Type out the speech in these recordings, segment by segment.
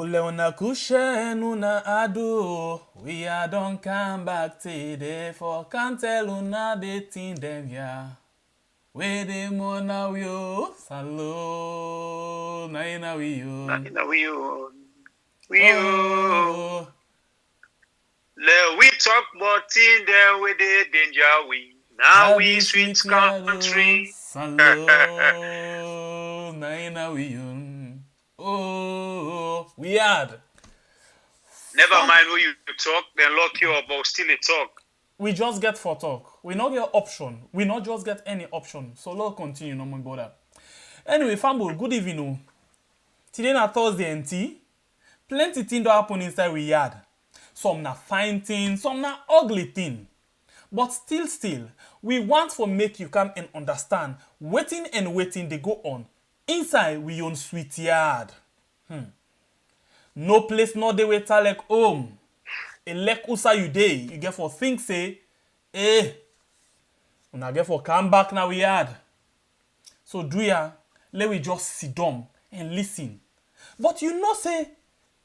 Uleona kushen una ado. We are don't come back today for can't tell una the thing them ya. We de mona we yo. Salone. Naina we yo. Naina we yo. We yo. Le we talk about thing there with the danger we. Now we sweet country. Salone. Naina we yo. Oh, weird. Never mind when you talk, then lock you up, but still a talk. We just get for talk. We not get option. We not just get any option. So let's continue, no more bother. Anyway, Fambo, good evening. Today na Thursday and tea. Plenty things do happen inside we yard. Some na fine thing, some na ugly thing. But still, we want to make you come and understand waiting they go on inside we own sweet yard. No place no dey way like home. A lek usa you day, you get for think say, una get for come back now we yard. So do ya, let we just sit down and listen. But you know say,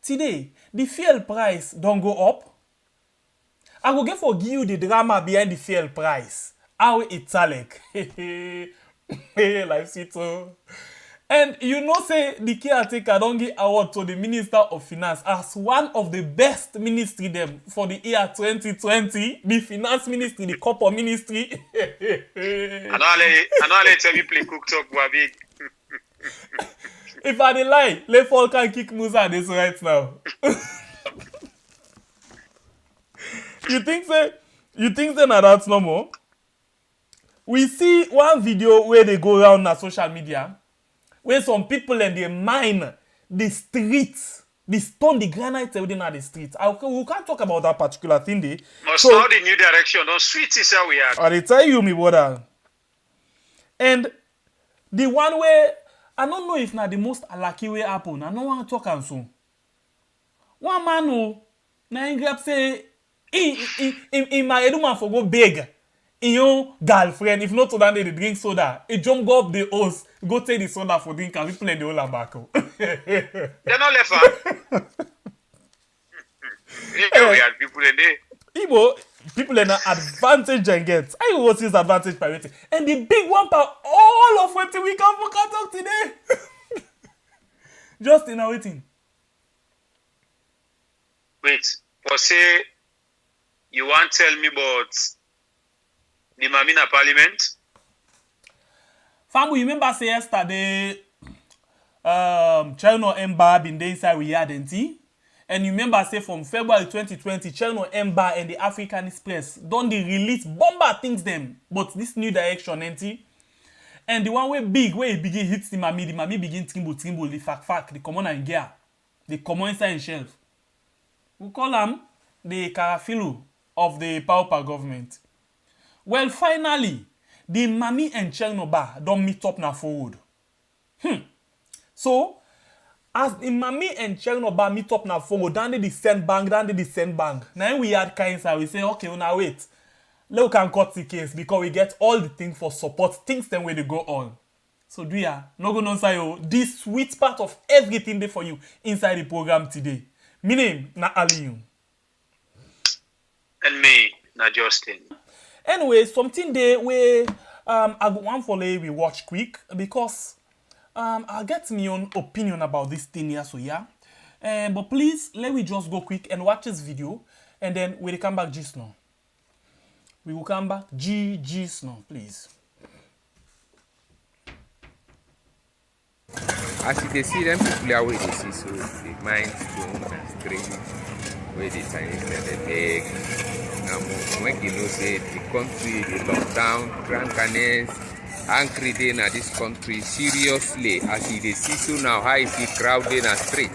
today, the fuel price don't go up. I go get for give you the drama behind the fuel price. How it's like. Life sit so. And you know say the caretaker don't give award to the Minister of Finance as one of the best ministry them for the year 2020. The Finance Ministry, the Copper Ministry. I know let tell you play cook talk, Wabi. If I dey lie, let fall can kick Musa this right now. You think say na that's no more? We see one video where they go around on social media. Where some people and they mine the streets, they stone the granite within the streets. We can't talk about that particular thing there. Must know the new direction. Don't sweet is how we are. I tell you, me brother. And the one where I don't know if not the most lucky way happen. I don't want to talk and so. One man who na grab say in my man for go beg. In your girlfriend, if not to that they drink soda, he jump go up the hose, go take the soda for drink and we play the whole tobacco. They're not left. We had people in there. Igbo, people in an advantage and get. I will see this advantage priority. And the big one part, all of what we come for talk today. Just in our waiting. Wait, for say you want to tell me about the Mamina Parliament? Fam, we remember say yesterday, China Ember been there inside we had and you remember say from February 2020, China Ember and the African Express don't they release bomber things them, but this new direction and the one way big where it begin hits the Mami begin tremble, the fact, the common and gear, the common inside shelf. We call them the Carafilu of the Pauper government. Well, finally, the Mami and Chernobyl don't meet up now forward. So, as the Mami and Chernobyl meet up now forward, down the send bank. Now we had kinds of we say, okay, now wait. Let we can cut the case because we get all the things for support, things then where they go on. So do ya, no go nonsense yo. This sweet part of everything there for you inside the program today. My name na Aliyu. And me, na Justin. Anyway, something there where I go one for we watch quick because I'll get my own opinion about this thing here, so yeah. But please let me just go quick and watch this video and then we'll come back just now. We will come back just now, please. As you see them people are where they see so the mine stone and straight where the Chinese they beg. Now when you know say the country the lockdown, Grand Cannes, angry day na this country seriously as they see so now how is the crowd in a street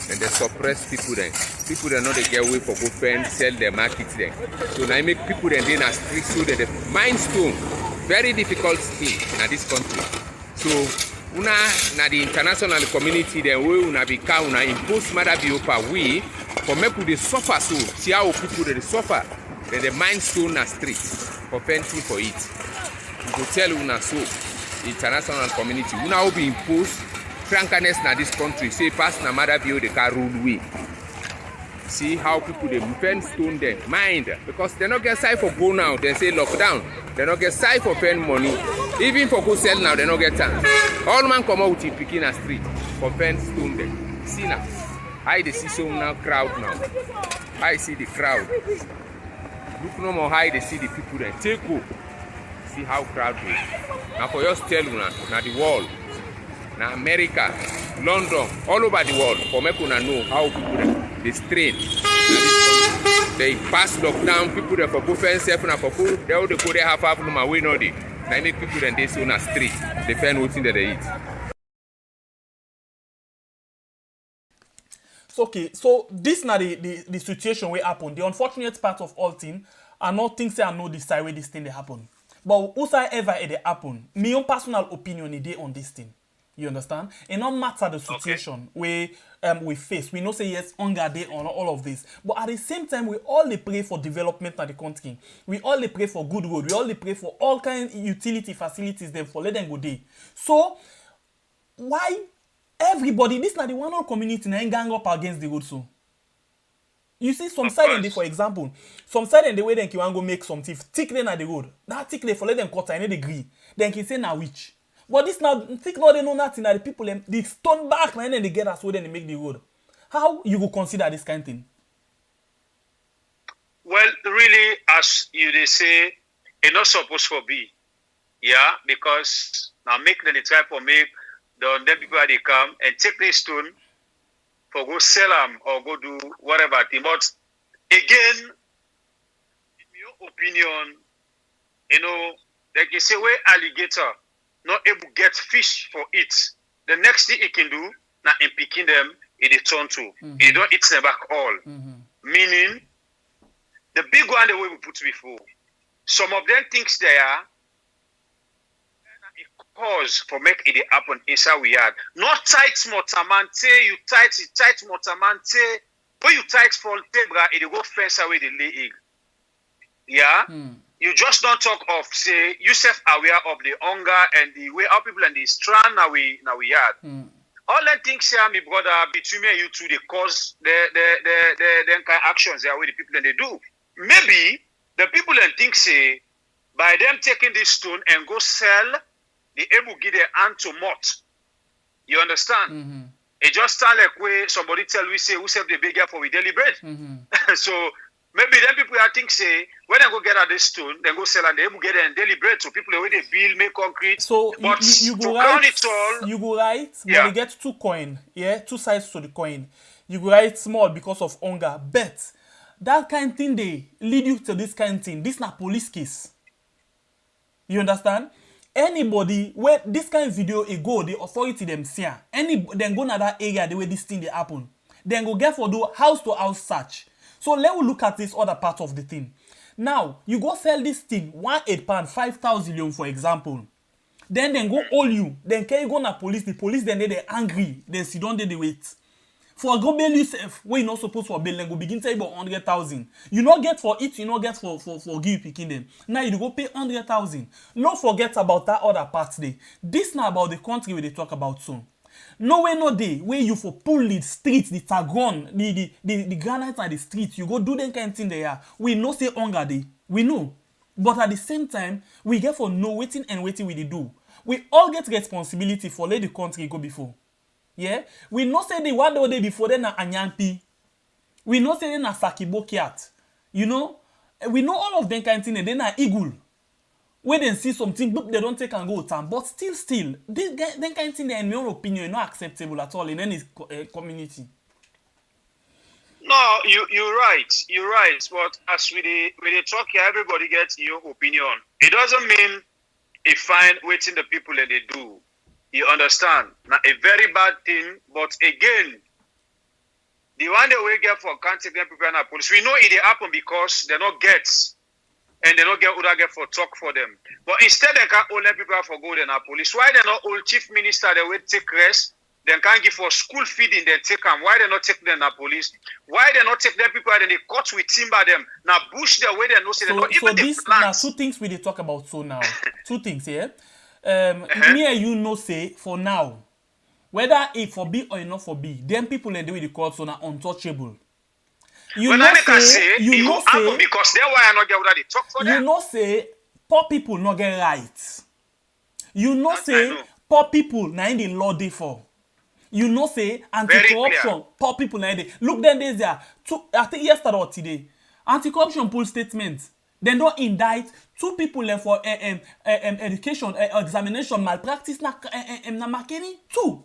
and they suppress people then. People they know they get away for go fend, sell their market then. So now make people then in a street so that the mine stone very difficult thing in this country. So una na the international community then we una become una impose mother be open we for make they suffer so see how people they suffer then the mine stone na street for plenty for it. We go tell una so the international community una will be imposed drunkenness na this country. Say pass na mother view the car rule way. See how people they pen stone them. Mind, because they not get side for go now. They say lockdown. They not get side for pen money. Even for go sell now, they not get time. All man come out with picking a street for pen stone them. See now, I they see some now crowd now. I see the crowd. Look no more high they see the people then. Take go. See how crowd is. Now for just tell you now the world. Now America, London, all over the world, for make una know how people they strain. They pass lockdown, people they for go fence self and for go, they all they go there half no my way no day. Now make people then they see on a street, they find what thing that they eat. So okay, so this na the situation wey happen. The unfortunate part of all thing, I not think say I know the side where this thing they happen. But whosoever it happen, my own personal opinion is on this thing. You understand? It not matter the situation we face. We know say yes, hunger day on all of this. But at the same time, we all dey pray for development in the country. We all dey pray for good road. We all dey pray for all kind utility facilities them for let them go day. So why everybody, this na the one whole community na gang up against the road so? You see some side and they, for example, some side and the way then you want go make some thief tick them at the road. That tick they for let them cut and they agree. Then can say na which. But this now, think now they know nothing that the people them they stone back and then they get us so then they make the road. How you will consider this kind of thing? Well, really, as you they say, it's not supposed to be. Yeah, because now make them try for make the them people they come and take this stone for go sell them or go do whatever thing. But again, in your opinion, you know, like you say, where alligator not able to get fish for it. The next thing it can do, now in picking them, it turn to. It don't eat them back all. Meaning, the big one the way we put before, some of them things there are a cause for make it happen inside we had. Not tight motamante, you tight motamante, but you tight for tebra, it go fence away the lay egg. Yeah? You just don't talk of say yourself aware of the hunger and the way our people and the strand now we had. All the things here, my brother, between me and you two, they cause the kind of actions there where the people and they do. Maybe the people and think say by them taking this stone and go sell, they able to give their hand to mott. You understand? It just sound like where somebody tell we say who serve the beggar for we daily bread. So maybe then people I think say when they go get at this stone, then go sell and they will get it and daily bread. So people where they build, make concrete. So but you go to right, count it all, you go right, yeah. but you get two coin, yeah, two sides to the coin. You go right small because of hunger, but that kind of thing they lead you to this kind of thing. This not police case. You understand? Anybody where this kind of video it go, the authority them see, then go to that area the way this thing they happen. Then go get for do house to house search. So let's look at this other part of the thing. Now, you go sell this thing, 1 pound, 5,000 for example. Then go hold you. Then can you go to police? The police then they angry. Then sit down they wait. For go bail yourself, where you not supposed for bail, then go begin tell you about 100,000. You not get for it, you not get for give picking them. Now you go pay 100,000. Don't forget about that other part there. This now about the country where they talk about soon. No way, no day where you for pull the streets, the tagon, the granite and the streets, you go do them kind of thing there. We know say hunger day. We know. But at the same time, we get for no waiting and waiting we dey do. We all get responsibility for let the country go before. Yeah? We know say the one day before then na Anyampi. We know say then na Sakibo Kiat. You know? We know all of them kind of thing and then na Eagle. When they see something, they don't take and go time. But still, this kind of thing, in my own opinion, is not acceptable at all in any community. no, you're right. You're right. But as we they talk here, everybody gets your opinion. It doesn't mean a fine waiting the people and they do. You understand? Now a very bad thing, but again, the one that we get for can't take them people and police. We know it happen because they not get. And they don't get other get for talk for them. But instead they can't all let people for go then police. Why they not all chief minister they will take rest? They can't give for school feeding they take them. Why they not take them na police? Why they not take them people and they cut with timber them? Now bush their way they know say they not even this the plants. now two things we dey talk about so now. Two things, yeah. Me and you know say for now, Whether it for be or not for be, them people and with the courts are untouchable. You when know I make a say, say, you it know will happen say, because then why I not get what they talk for you them. know say, poor people not get right. You know That I say, know. poor people na in the law dey for. You know say, anti-corruption, poor people na in the. Look then days there, I think yesterday or today, anti-corruption pull statement. Then don't indict 2 people for education, examination, malpractice na makeni 2.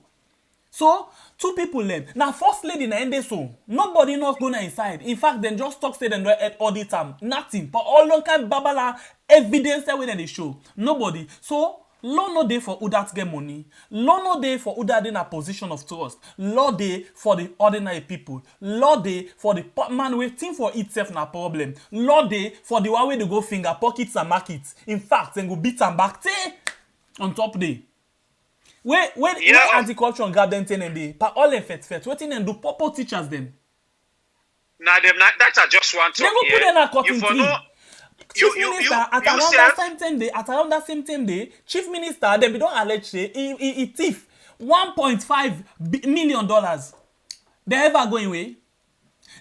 So, 2 people now first lady na end so. Nobody not go inside. In fact, then just talk say them don't audit them. Nothing. But all the kind babala evidence that when they show. Nobody. So, law no dey for who that get money. Law no dey for who that in a position of trust. Law dey for the ordinary people. Law dey for the man waiting for itself na problem. Law dey for the one way to go finger pockets and markets. In fact, then go beat and back on top day. When anti-corruption grab them ten and they, but all them fet, what them do? Popo teachers them. Now them that's just one They talk go put them in a cutting for tree. no, Chief Minister at around that same time day, Chief Minister them be don't allege say he thief $1.5 million. They ever going away?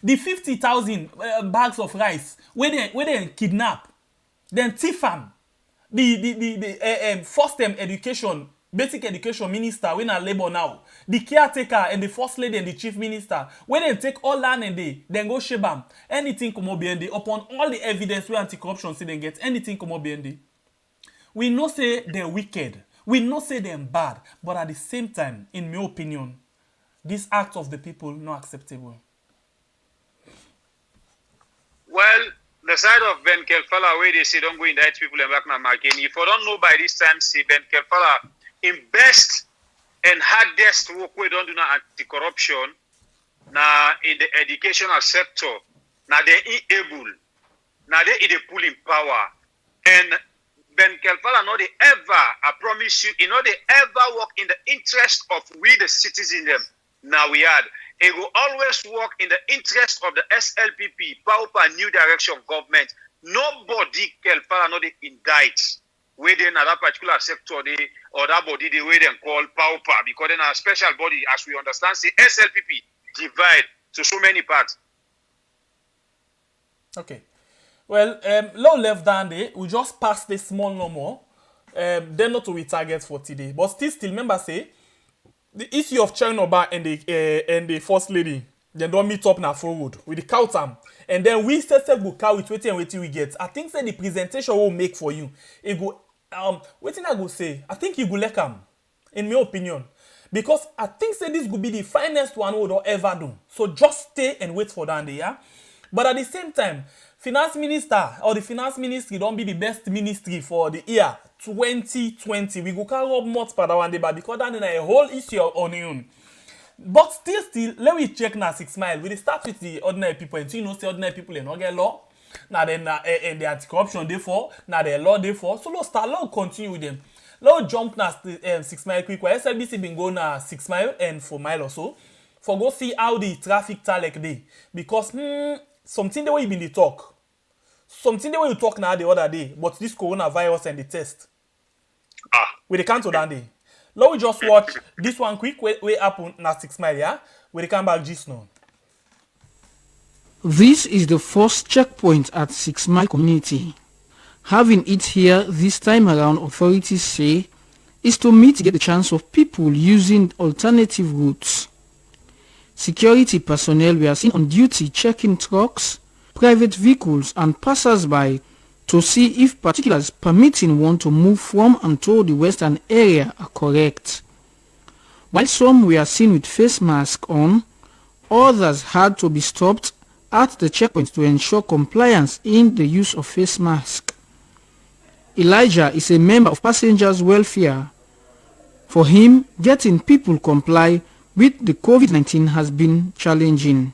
The 50,000 bags of rice where they kidnap, then thief am. The first term education. Basic education minister, we na labor now. The caretaker and the first lady and the chief minister, when they take all land and they then go shebam. Anything come up behind upon all the evidence where anti-corruption see them get anything come up behind. We know say they're wicked. We know say they're bad. But at the same time, in my opinion, this act of the people not acceptable. Well, the side of Ben Kelfala where they say don't go indict people and back na Makeni. If you don't know by this time, see Ben Kelfala in best and hardest work we don't do now anti-corruption now in the educational sector. Now they able. Now they pull in power. And Ben Kelfala know they ever, I promise you, know they ever work in the interest of we the citizens them. Now we had. It will always work in the interest of the SLPP, Paupa New Direction government. Nobody Kelfala know they indict. Where they in that particular sector, or that body, the way they call Paupa, because then a special body, as we understand, say SLPP divide to so many parts. Okay. Well, low left down there, we just passed this small no more. Then not to we target for today. But still remember say, the issue of Chernobyl and the first lady, they don't meet up now forward with the cow time. And then we say go cow with waiting and waiting we get. I think say the presentation will make for you. It go waiting I go say, I think you go like in my opinion. Because I think say this could be the finest one we would ever do. So just stay and wait for that day, yeah? But at the same time, finance minister or the finance ministry don't be the best ministry for the year 2020. We go carry up much for that one day, but because that is a whole issue on your own. But still, let me check now 6 Mile. We start with the ordinary people, and you know, say ordinary people they not get law. Now then, and the anti-corruption therefore, now the law therefore. So let's start. Let's continue with them. Let's jump now 6 Mile quick. Where SLBC been going now 6 Mile and 4 Mile or so. For go see how the traffic like day because something the way you been the talk, something the way you talk now the other day. But this coronavirus and the test, we the cancel that day. Let we just watch this one quick. We happen na 6 Mile, yeah. We come back just now. This is the first checkpoint at 6 Mile community. Having it here this time around, authorities say, is to mitigate the chance of people using alternative routes. Security personnel were seen on duty checking trucks, private vehicles and passers-by to see if particulars permitting one to move from and to the western area are correct. While some were seen with face masks on, others had to be stopped at the checkpoint to ensure compliance in the use of face mask. Elijah is a member of passengers' welfare. For him, getting people comply with the COVID-19 has been challenging.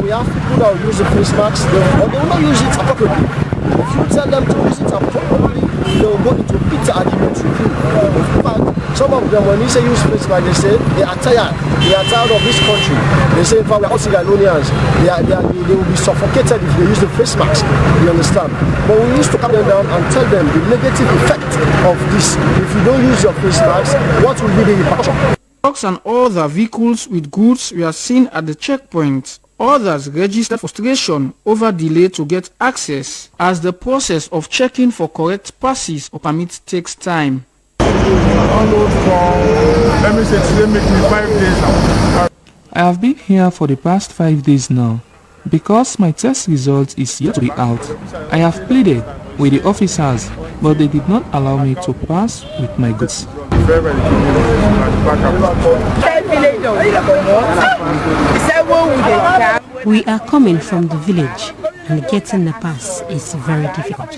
We have people that will use the face masks, they will not use it appropriately. If you tell them to use it appropriately, they will go into bitter argument with you. In fact, some of them, when you say use face mask, they say they are tired. They are tired of this country. They say, in fact, we are all Salonians. They will be suffocated if they use the face mask. You understand? But we used to calm them down and tell them the negative effect of this. If you don't use your face mask, what will be the repercussion? Trucks and other vehicles with goods were seen at the checkpoint. Others registered frustration over delay to get access, as the process of checking for correct passes or permits takes time. I have been here for the past 5 days now. Because my test result is yet to be out, I have pleaded with the officers, but they did not allow me to pass with my goods. We are coming from the village and getting the pass is very difficult.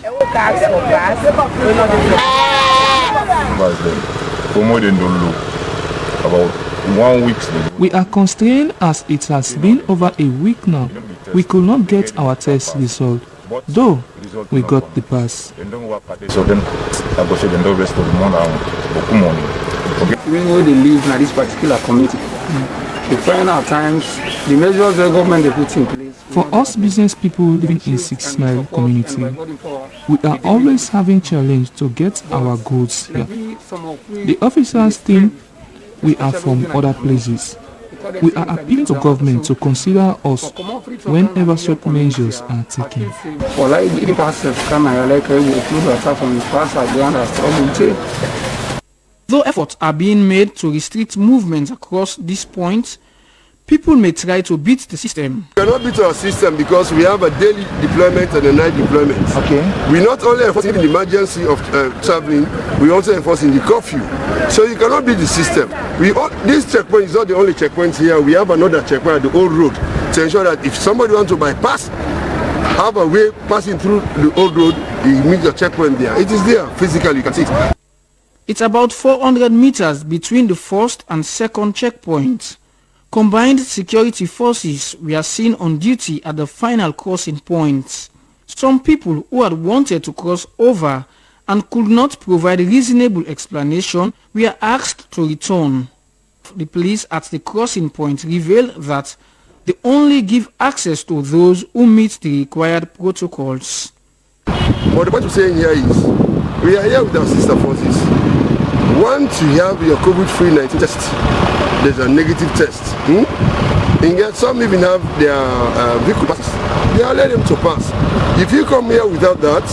About 1 week. We are constrained as it has been over a week now. We could not get our test result, though we got the pass. So then I go say the rest of the month. Even though they live in this particular community, we find at times the measures the government they put in place. For us business people living in 6 Mile community, we are always having challenge to get our goods here. The officers think we are from other places. We are appealing to government to consider us whenever such measures are taken. Though efforts are being made to restrict movements across this point, people may try to beat the system. We cannot beat our system because we have a daily deployment and a night deployment. Okay. We not only enforce the emergency of traveling, we also enforce in the curfew. So you cannot beat the system. This checkpoint is not the only checkpoint here. We have another checkpoint at the old road to ensure that if somebody wants to bypass, have a way passing through the old road, you meet the checkpoint there. It is there physically, you can see it. It's about 400 meters between the first and second checkpoint. Combined security forces were seen on duty at the final crossing points. Some people who had wanted to cross over and could not provide a reasonable explanation were asked to return. The police at the crossing point revealed that they only give access to those who meet the required protocols. But what we're saying here is, we are here with our sister forces. Once you have your COVID-free 19 test, there's a negative test. And some even have their vehicle passes. They allow them to pass. If you come here without that,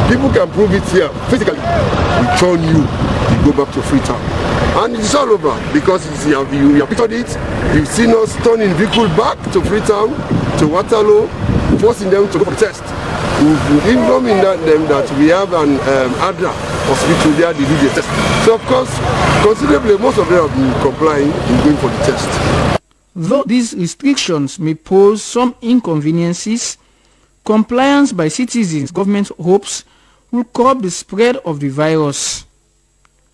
people can prove it here physically. We turn you go back to Freetown. And it's all over because you have pictured it. You've seen us turning vehicle back to Freetown, to Waterloo, forcing them to go for the test. We've informed them that we have an ADRA hospital there, they do the test. So of course, considerably, most of them have been complying in going for the test. Though these restrictions may pose some inconveniences, compliance by citizens, government hopes, will curb the spread of the virus.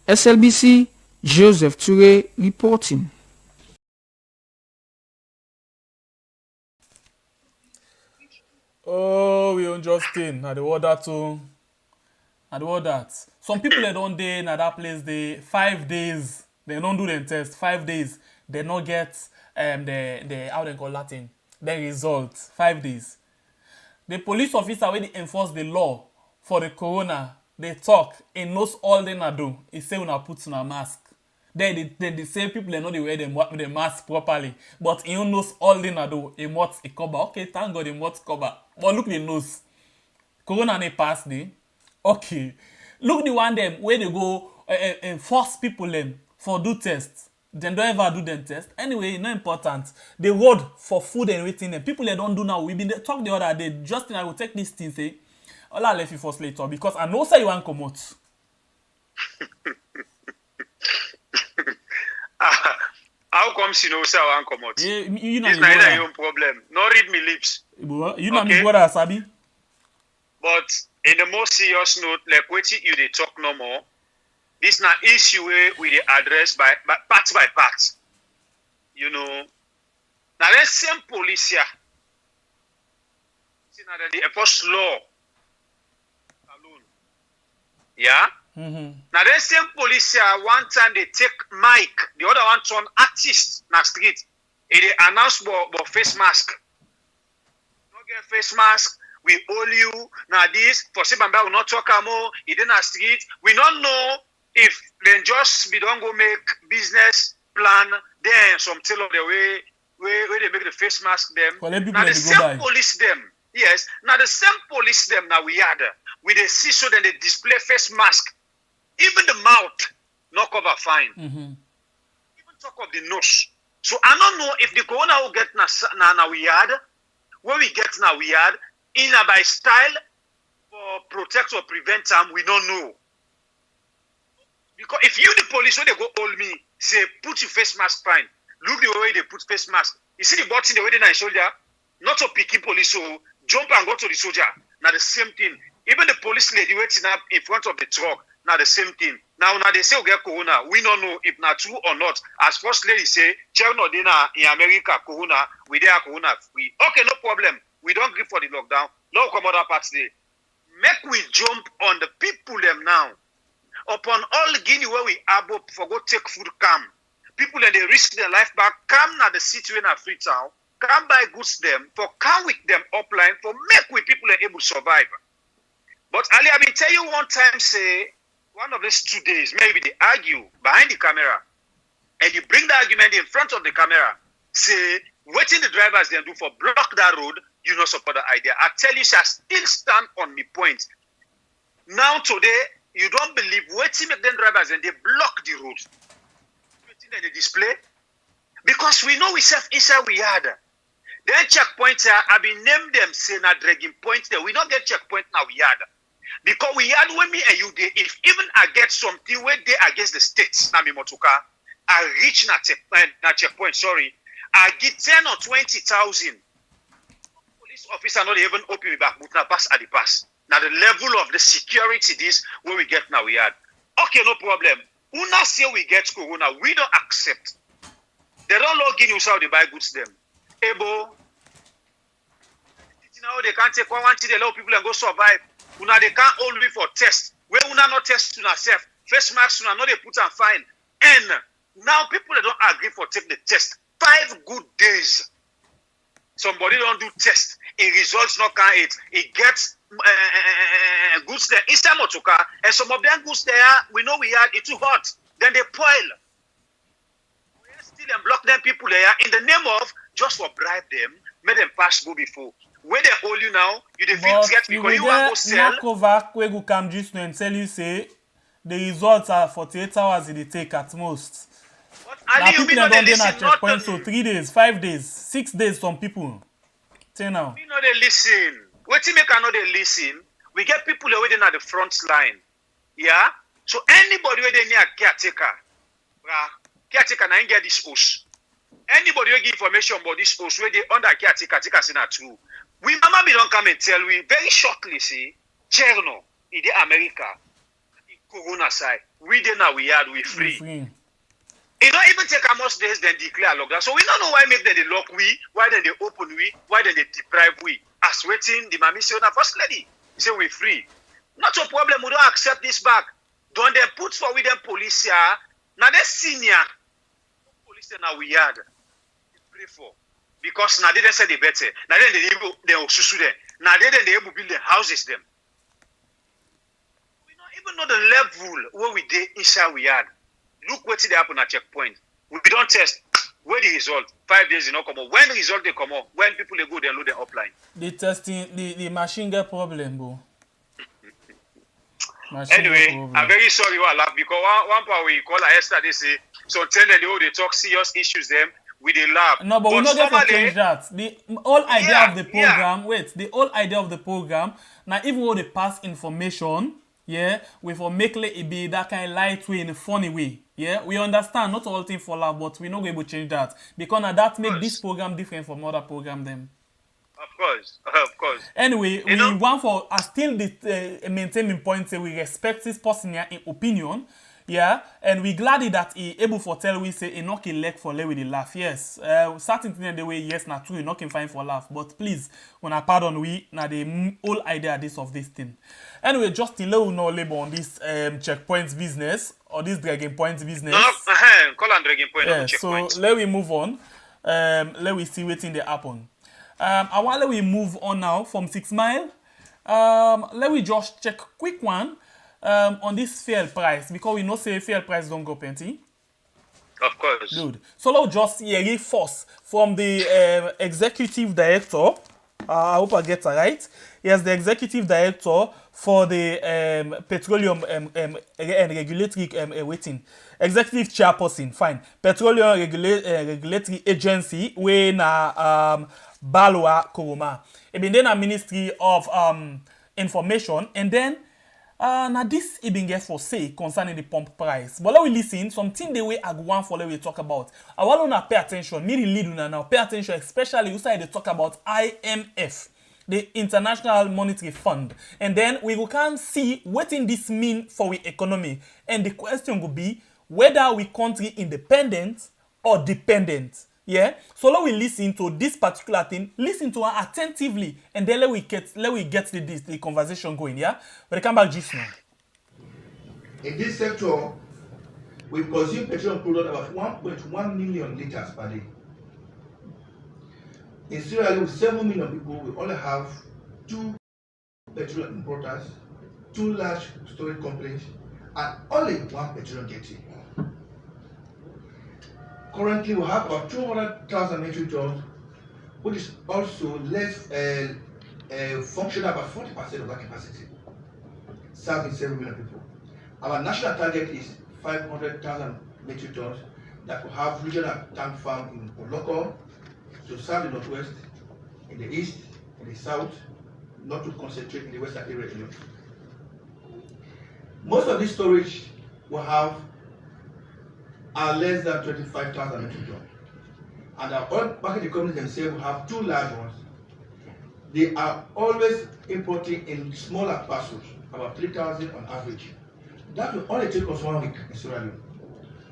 SLBC, Joseph Toure reporting. Oh, we on Justin. Now the order too. Now the order. Some people they don't day in that place. They 5 days. They don't do them test. 5 days. They not get the how they call Latin. The results. 5 days. The police officer when they enforce the law for the corona, they talk. He knows all they na do. He say when I put on a mask. Then they say people they know they wear the mask properly. But he knows all they na do. He must cover. Okay, thank God he must cover. But look the nose. Corona ne pass day. Okay. Look the one them where they go force people them for do tests. Then don't ever do them test. Anyway, it's not important. The road for food and everything them. People they don't do now. We been talk the other day. Justin, I will take this thing say. All I left you first later because I know say you want come out. How come you know say I want come out? Yeah, you know it's not your own problem. No read me lips. You know me brother Sabi. But in the most serious note, like what you they talk no more. This na issue where we dey address by part by part. You know. Now the same police here. See now the enforce law. Salone. Yeah? Now the same police here, one time they take mic, the other one turn artist na street. They announce about face mask. No get face mask. We owe you now this for Sebamba will not talk more. It in a street. We don't know if they just we don't go make business plan, then some tell of the way they make the face mask them. Well, people Now the let me go same by. police them. Yes. Now the same police them now we had with the see so then they display face mask. Even the mouth, no cover fine. Even talk of the nose. So I don't know if the corona will get now we had, where we get now we had, in a by style for protect or prevent them, we don't know. Because if you the police when they go hold me, say put your face mask fine. Look the way they put face mask. You see the button the way they na soldier, not to picking police so jump and go to the soldier. Now the same thing. Even the police lady waiting up in front of the truck, now the same thing. Now they say we get corona. We don't know if not true or not. As first lady say, China in America, corona, we there corona free. Okay, no problem. We don't give for the lockdown. No come other parts there. Make we jump on the people them now. Upon all Guinea where we able for go take food come. People and they risk their life back, come now the city in a free town, come buy goods them, for come with them upline, for make with people are able to survive. But Ali, I been tell you one time, say, one of these 2 days, maybe they argue behind the camera, and you bring the argument in front of the camera, say, waiting the drivers then do for block that road, you not support the idea. I tell you, I still stand on my point. Now today, you don't believe waiting make them drivers and they block the road. Waiting at the display. Because we know we self inside we had. Then checkpoint I been named them say na dragging point there. We don't get checkpoint now we had. Because we had when me and you there, if even I get something where they against the states, na me motoka, I reach na checkpoint, sorry. I get 10 or 20,000. Police officer not even open me back, but na pass at the pass. Now the level of the security this where we get now we had. Okay, no problem. Una say we get corona, we don't accept. They don't log in how they buy goods them. Ebo. Now they can't take one thing, they allow people and go survive. Una they can't hold me for test. Where una not test to self. Face masks una not they put and fine. And now people they don't agree for take the test. 5 good days. Somebody don't do test. It results not can it gets goods there inside motoka, and some of them goods there we know we had it too hot. Then they spoil. We still and block them people there in the name of just for bribe them, make them pass go before. Where they hold you now, you the feel get because you want to sell. Nakovac we go come just and tell you say the results are 48 hours they take at most. Now people don't dey na checkpoint so 3 days, 5 days, 6 days. Some people. Say now. We know they listen. Wetin make I know they listen? We get people waiting at the front line. Yeah? So anybody where they near caretaker, caretaker na get this host. Anybody will give information about this host where they under caretaker, take us in a true. We mama be don't come and tell we very shortly say, Cherno, in the America, in Corona side, we dey now we had we free. It don't even take almost days then declare lockdown. So we don't know why make them they lock we, why then they open we, why then they deprive we. As waiting, the mammy say, first lady, say we free. Not a problem, we don't accept this back. Don't they put for with them police here? Now they senior police now we had. They pray for. Because now they didn't say they better. Now then they susu them. Now they able to build the houses them. We don't even know the level where we did inside we had. Look what did happen at checkpoint. We don't test. Where the result? 5 days, come out. When the result they come out, when people they go, they load the upline. The testing, the machine get problem, bro. Anyway, I'm very sorry what I laugh because one part we call her yesterday say so tell them they talk serious issues them with the laugh. No, but we not get to change that. The whole idea of the program, the whole idea of the program, now even though they pass information, yeah, we for make it be that kind of light way in a funny way. Yeah, we understand not all things for love, but we not able to change that because now that make this program different from other program them. Of course. Anyway, we want for still maintaining point say we respect this person here in opinion, yeah, and we glad that he able for tell we say he not can leg for with the laugh. Yes, certain thing the way yes na true he not can find for laugh, but please when I pardon we na the whole idea of this thing. Anyway, just to let you know label on this checkpoints business or this dragging points business. Call and dragging point. Yeah, so let we move on. Let we see what's in the happen. I want let we move on now from 6 Mile. Let we just check quick one on this fuel price because we know say fuel price don't go plenty. Of course. Good. So let's just hear first from the executive director. I hope I get it right. Yes, the executive director for the petroleum and regulatory waiting. Executive chairperson, fine. Petroleum regulatory agency, we na Balwa Kuruma. It been then a Ministry of Information, and then now this it been get for say concerning the pump price. But let we listen something the way I go on for let we talk about. I want to pay attention. Me the lead now pay attention, especially you say they talk about IMF, the International Monetary Fund, and then we can see what in this mean for we economy. And the question will be whether we country independent or dependent. Yeah, so let we listen to this particular thing, listen to her attentively, and then let we get the conversation going. Yeah, but I come back just now. In this sector, we consume petroleum product about 1.1 million liters per day. In Sierra Leone, 7 million people, we only have 2 petroleum importers, 2 large storage companies, and only 1 petroleum jetty. Currently, we have about 200,000 metric tons, which is also less functional about 40% of that capacity, serving 7 million people. Our national target is 500,000 metric tons that will have regional tank farm in Oloko, to serve the northwest, in the east, in the south, not to concentrate in the western area alone. Most of this storage will have are less than 25,000 metric tons. And our oil marketing companies themselves have 2 large ones. They are always importing in smaller parcels, about 3,000 on average. That will only take us 1 week in Sierra Leone.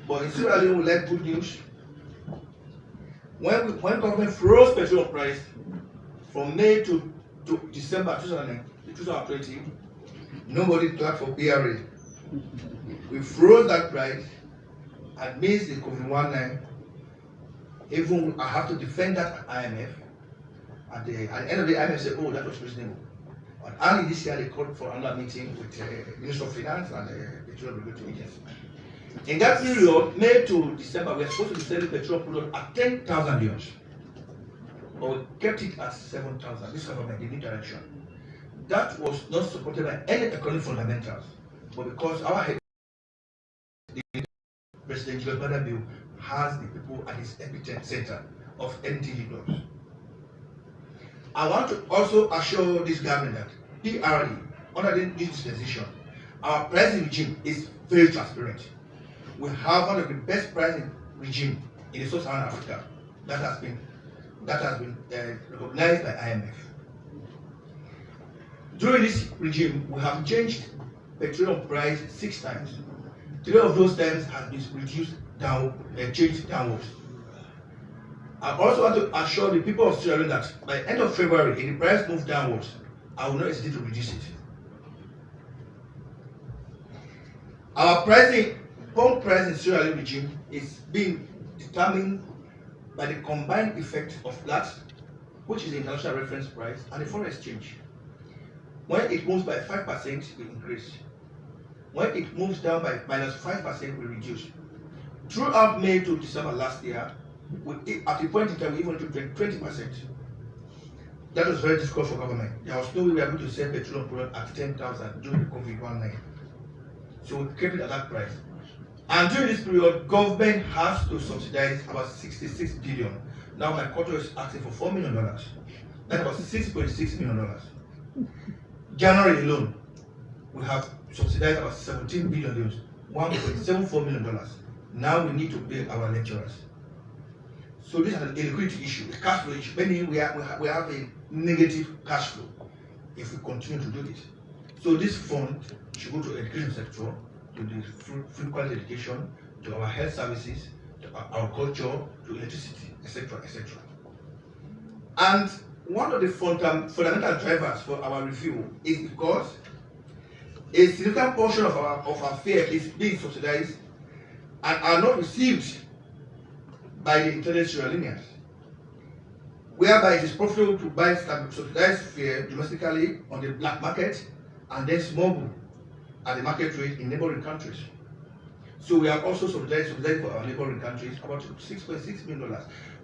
But in Sierra Leone, we like good news. When government froze petrol price from May to December 2020, nobody clapped for BRA. We froze that price. And means the COVID-19, even I have to defend that at IMF. At the end of the IMF said, oh, that was reasonable. But only this year they called for another meeting with the Minister of Finance and the Petroleum Regulatory Agency. In that period, May to December, we were supposed to be selling petrol product at 10,000 euros. But we kept it at 7,000. This government, the new direction. That was not supported by any economic fundamentals. But because our head, President Julius Bill has the people at his epicenter of NTD blocks. I want to also assure this government that PRD, under this dispensation, our pricing regime is very transparent. We have one of the best pricing regime in the Sub-Saharan Africa that has been recognized by IMF. During this regime, we have changed petroleum price 6 times. 3 of those times have been reduced changed downwards. I also want to assure the people of Sierra Leone that by the end of February, if the price moves downwards, I will not hesitate to reduce it. Our pump price in Sierra Leone regime is being determined by the combined effect of that, which is the international reference price, and the foreign exchange. When it moves by 5%, we increase. When it moves down by -5%, we reduce. Throughout May to December last year, at the point in time, we even took 20%. That was very difficult for government. There was no way we were able to sell petroleum product at 10,000 during the COVID-19. So we kept it at that price. And during this period, government has to subsidize about 66 billion. Now my quarter is asking for $4 million. That's about $6.6 million. January alone, we have subsidized about 17 billion, $1.74 million. Now we need to pay our lecturers. So this is a liquidity issue, a cash flow issue. Meaning we have a negative cash flow if we continue to do this. So this fund should go to the education sector, to the free quality education, to our health services, to our culture, to electricity, etc., etc. And one of the fundamental drivers for our review is because a significant portion of our fare is being subsidized and are not received by the intelligent Sierra Leoneans, whereby it is profitable to buy subsidized fare domestically on the black market and then smuggle at the market rate in neighboring countries. So we have also subsidized for our neighboring countries about $6.6 million.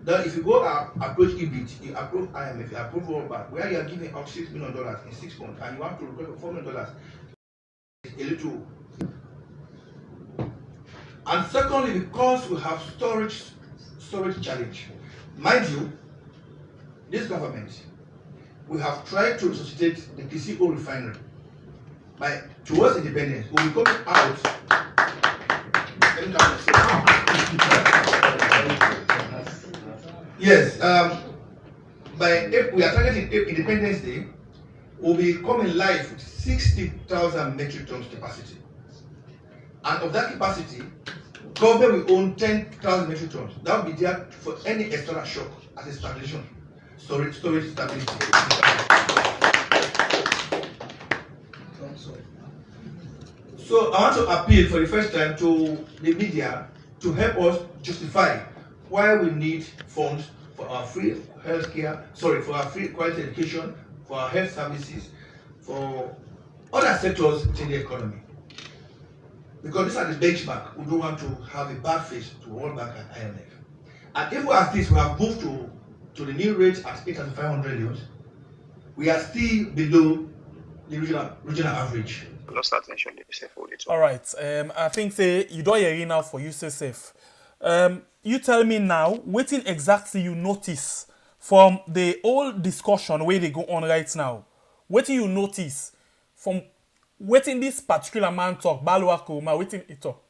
Then if you go approach EBIT, you approve IMF, you approve World Bank, where you are giving out $6 million in 6 months, and you have to request for $4 million, it's a little. And secondly, because we have storage challenge. Mind you, this government, we have tried to resuscitate the PCO refinery towards independence. We'll be coming out. Yes, we are targeting Independence Day. We'll be coming live with 60,000 metric tons capacity. And of that capacity, government will own 10,000 metric tons. That will be there for any external shock as a stabilization, storage stability. So I want to appeal for the first time to the media to help us justify why we need funds for our free healthcare, for our free quality education, for our health services, for other sectors in the economy. Because these are the benchmark. We don't want to have a bad face to World Bank and IMF. And even as this, we have moved to the new rate at 8,500 euros. We are still below the regional average. Lost attention. All right. I think you don't hear now for you, safe. You tell me now, what exactly you notice from the whole discussion where they go on right now? What do you notice from waiting this particular man talk, Baluakoma, waiting it talk?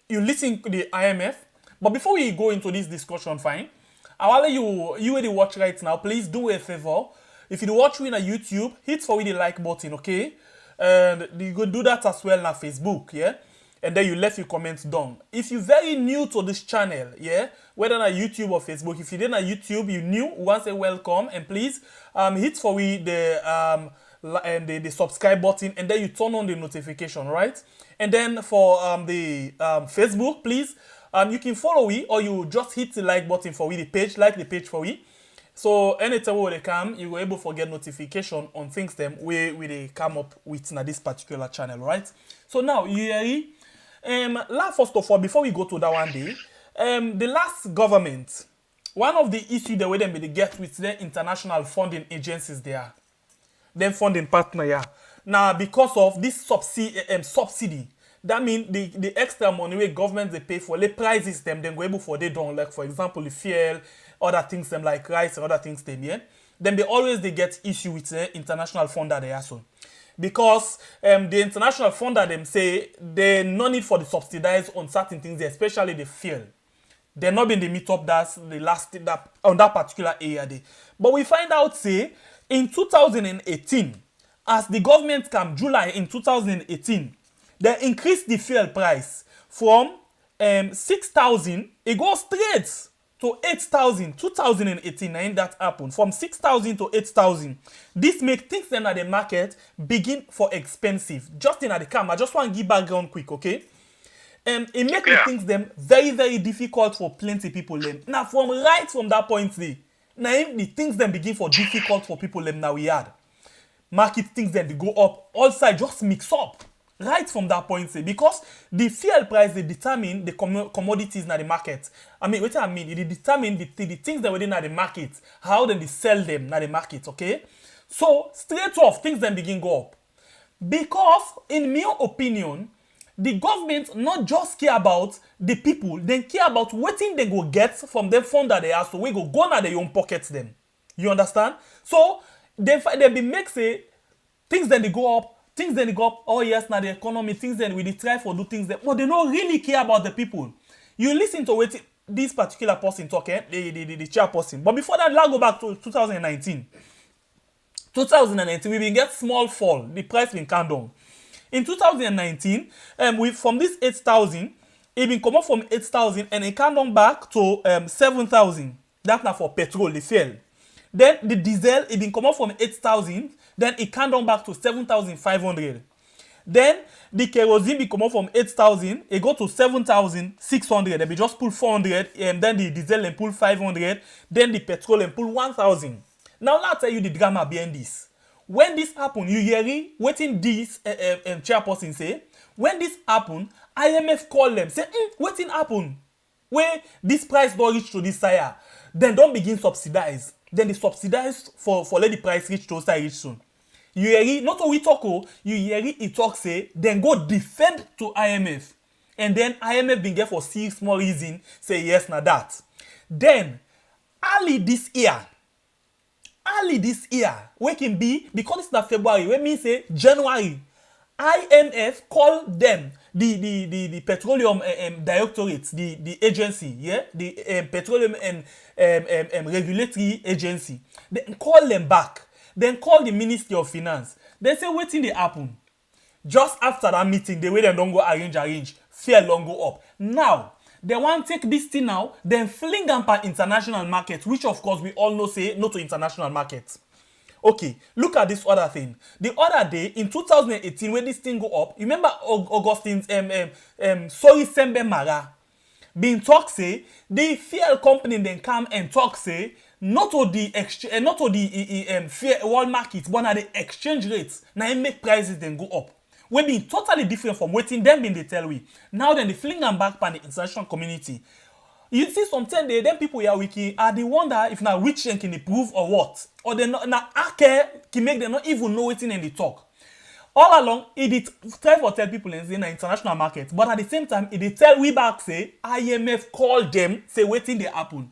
You listen to the IMF, but before we go into this discussion, fine, I want you already watch right now, please do a favor. If you watch me on YouTube, hit for the like button, okay? And you can do that as well on Facebook, yeah? And then you left your comments down. If you're very new to this channel, yeah, whether on YouTube or Facebook, if you didn't on YouTube, you new, we want to say welcome, and please hit for the subscribe button, and then you turn on the notification, right? And then for the Facebook, please, you can follow me, or you just hit the like button for the page, like the page for me. So anytime we come, you will able to get notification on things them where they come up with na this particular channel, right? So now you first of all, before we go to that one day, the last government, one of the issues they will be get with the international funding agencies there, them funding partner, yeah. Now because of this subsidy, that means the extra money where government they pay for, the prices them then go able for they don't, like for example the fuel, other things them like rice and other things them, yeah. Then they get issue with the international funder they also. Because the international funder them say they no need for the subsidize on certain things, especially the fuel. They're not been the meet up that's the last that on that particular area day. But we find out say in 2018, as the government came July in 2018, they increased the fuel price from 6,000, it goes straight to 8,000, 2018, that happened. From 6,000 to 8,000. This make things then at the market begin for expensive. Just in at the camp, I just want to give background quick, okay? It make the things them very, very difficult for plenty people. Now, from that point, now the things then begin for difficult for people. Now we had market things then they go up. All sides just mix up. Right from that point, because the fuel price they determine the commodities in the market. I mean, what I mean, it determine the things that within the market, how then they sell them in the market, okay? So straight off, things then begin go up. Because in my opinion, the government not just care about the people, they care about what thing they go get from them fund that they have, so we go na their own pockets them. You understand? So they be make say things then they go up. Things then go up, oh yes, now the economy, things then we try for do things that, but they don't really care about the people. You listen to what this particular person talk, the chairperson. But before that, let's go back to 2019. 2019, we will get small fall. The price will come down. In 2019, from this 8,000, it will come up from 8,000 and it come down back to 7,000. That's not for petrol, the fuel. Then the diesel, it will come up from 8,000. Then it came down back to 7,500. Then the kerosene will come up from 8,000. It go to 7,600. They just pull 400. And then the diesel and pull 500. Then the petrol and pull 1,000. Now, let's tell you the drama behind this. when this happen, you hear waiting this chairperson say, when this happen, IMF call them, say, waiting happen. When this price don't reach to this side, then don't begin subsidize. Then they subsidize for let the price reach to side reach soon. You hear it, not we talk, you hear it talk say, then go defend to IMF. And then IMF been get for 6 small reason, say yes, na that. Then, early this year, we can be, because it's not February, we mean say January, IMF call them, the petroleum directorate, the agency, yeah, the petroleum and regulatory agency. They call them back. Then call the Ministry of Finance. They say wetin dey happen. Just after that meeting, the way they don't go arrange, fear long go up. Now, they want to take this thing now, then fling them per international market, which of course we all know say no to international market. Okay, look at this other thing. The other day, in 2018, when this thing go up, you remember Augustine's Sorry Sembe Mara been talk say, the fuel company then come and talk say, not to the world market, but at the exchange rates, now it make prices then go up. We be totally different from waiting them in the tell we. Now then they fling them back by the international community. You see sometimes them people here wiki are the wonder if now which can improve or what. Or they not can make them not even know waiting in the talk. All along, it did try for tell people in the international market, but at the same time, it did tell we back say IMF call them, say waiting they happen.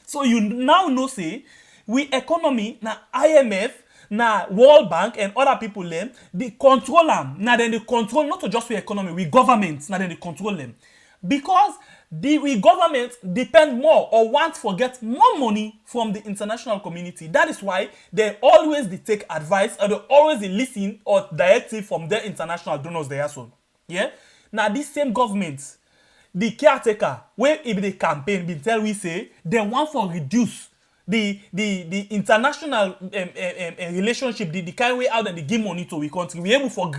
So you now know say we economy na IMF na World Bank and other people them they control them. Now then they control not just we economy, we governments now then they control them because we government depend more or want to get more money from the international community. That is why they always take advice or they always listen or directive from their international donors there so. Yeah. Now this same government, the caretaker, where if the campaign been tell we say they want to reduce the international relationship, the kind way out and they give money to we country, we able for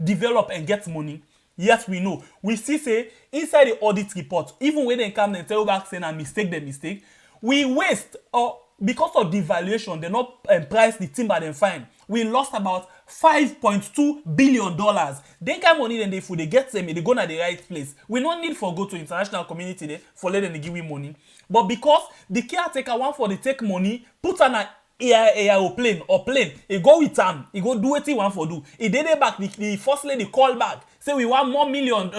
develop and get money. Yes, we know. We see say inside the audit report, even when they come and tell back saying a mistake, we waste or because of devaluation, they not price the timber then fine. We lost about $5.2 billion. They kind money then they get them, they go to the right place. We don't need for go to international community there for let them give we money. But because the caretaker want for the take money, put on an aeroplane or plane, he go with them, he go do what he want for do. He did it back, the first lady call back, say we want more $1 million,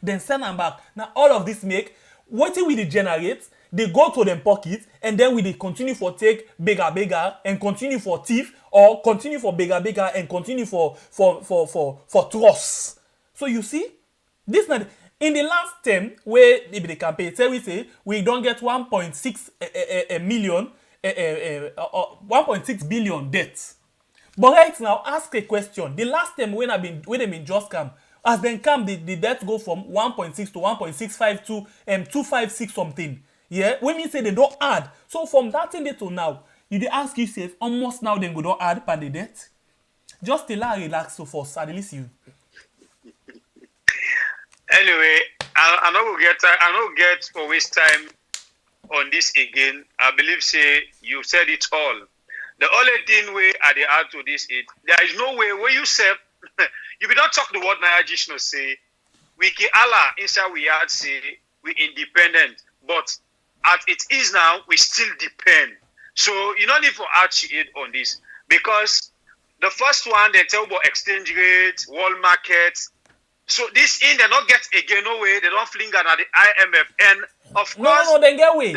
then send them back. Now all of this make, what will they generate? They go to them pockets and then we they continue for take bigger and continue for thief or continue for bigger and continue for trust. So you see, this not in the last term where the campaign say we say we don't get 1.6 million 1.6 billion debts. But right now ask a question. The last time when they been just come, as then come the debt go from 1.6 to 1.65 to 256 something. Yeah, when you say they don't add. So from that thing to now, you ask yourself, almost now then go don't add per the debt. Just tell her relax so first, at least you. Anyway, I don't get for waste time on this again. I believe say you said it all. The only thing we are the add to this is there is no way where you say you will not talk the word Nayajishno say we ki Allah inside we had say we independent, but as it is now, we still depend. So you don't need for aid on this. Because the first one, they tell about exchange rate, world markets. So this in, they not get again, no way, they don't fling at the IMF. And of course... No, they get away.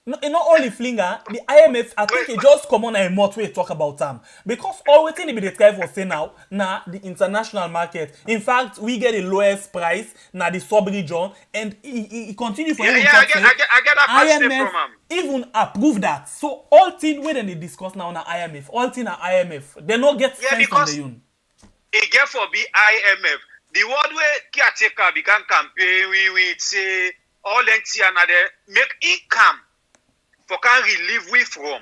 No, not only flinger, the IMF, I think it just come on and more way talk about them. Because always thing they try for say now, the international market. In fact, we get the lowest price now the sub-region, and it continue for I get that IMF from him. even approve that. So all things when they discuss now na IMF, all things na IMF. They not get sense on the own. It get for be IMF. The word where caretaker become campaign, we say all lengthy another make income. For can relieve we from,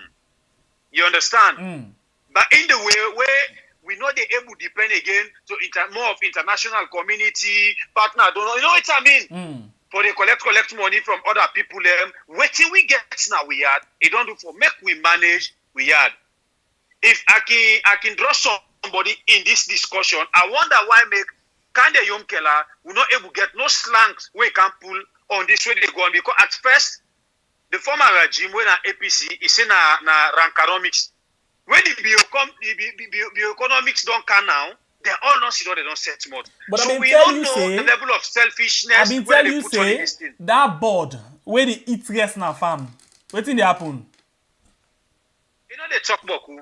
you understand? But in the way where we know they able to depend again to more of international community partner. Don't know, you know what I mean? For they collect money from other people. Waiting we get now we had. It don't do for make we manage we had. if I can draw somebody in this discussion, I wonder why make Kande Yomkela will not able to get no slangs we can pull on this way they go on, because at first the former regime when APC is in na rankaromics. When the bioeconomics don't come now, they all not see they don't set more. But so we don't know the level of selfishness. I been tell you say that board where they eat rest na farm. Wetin dey happen? You know they talk about who?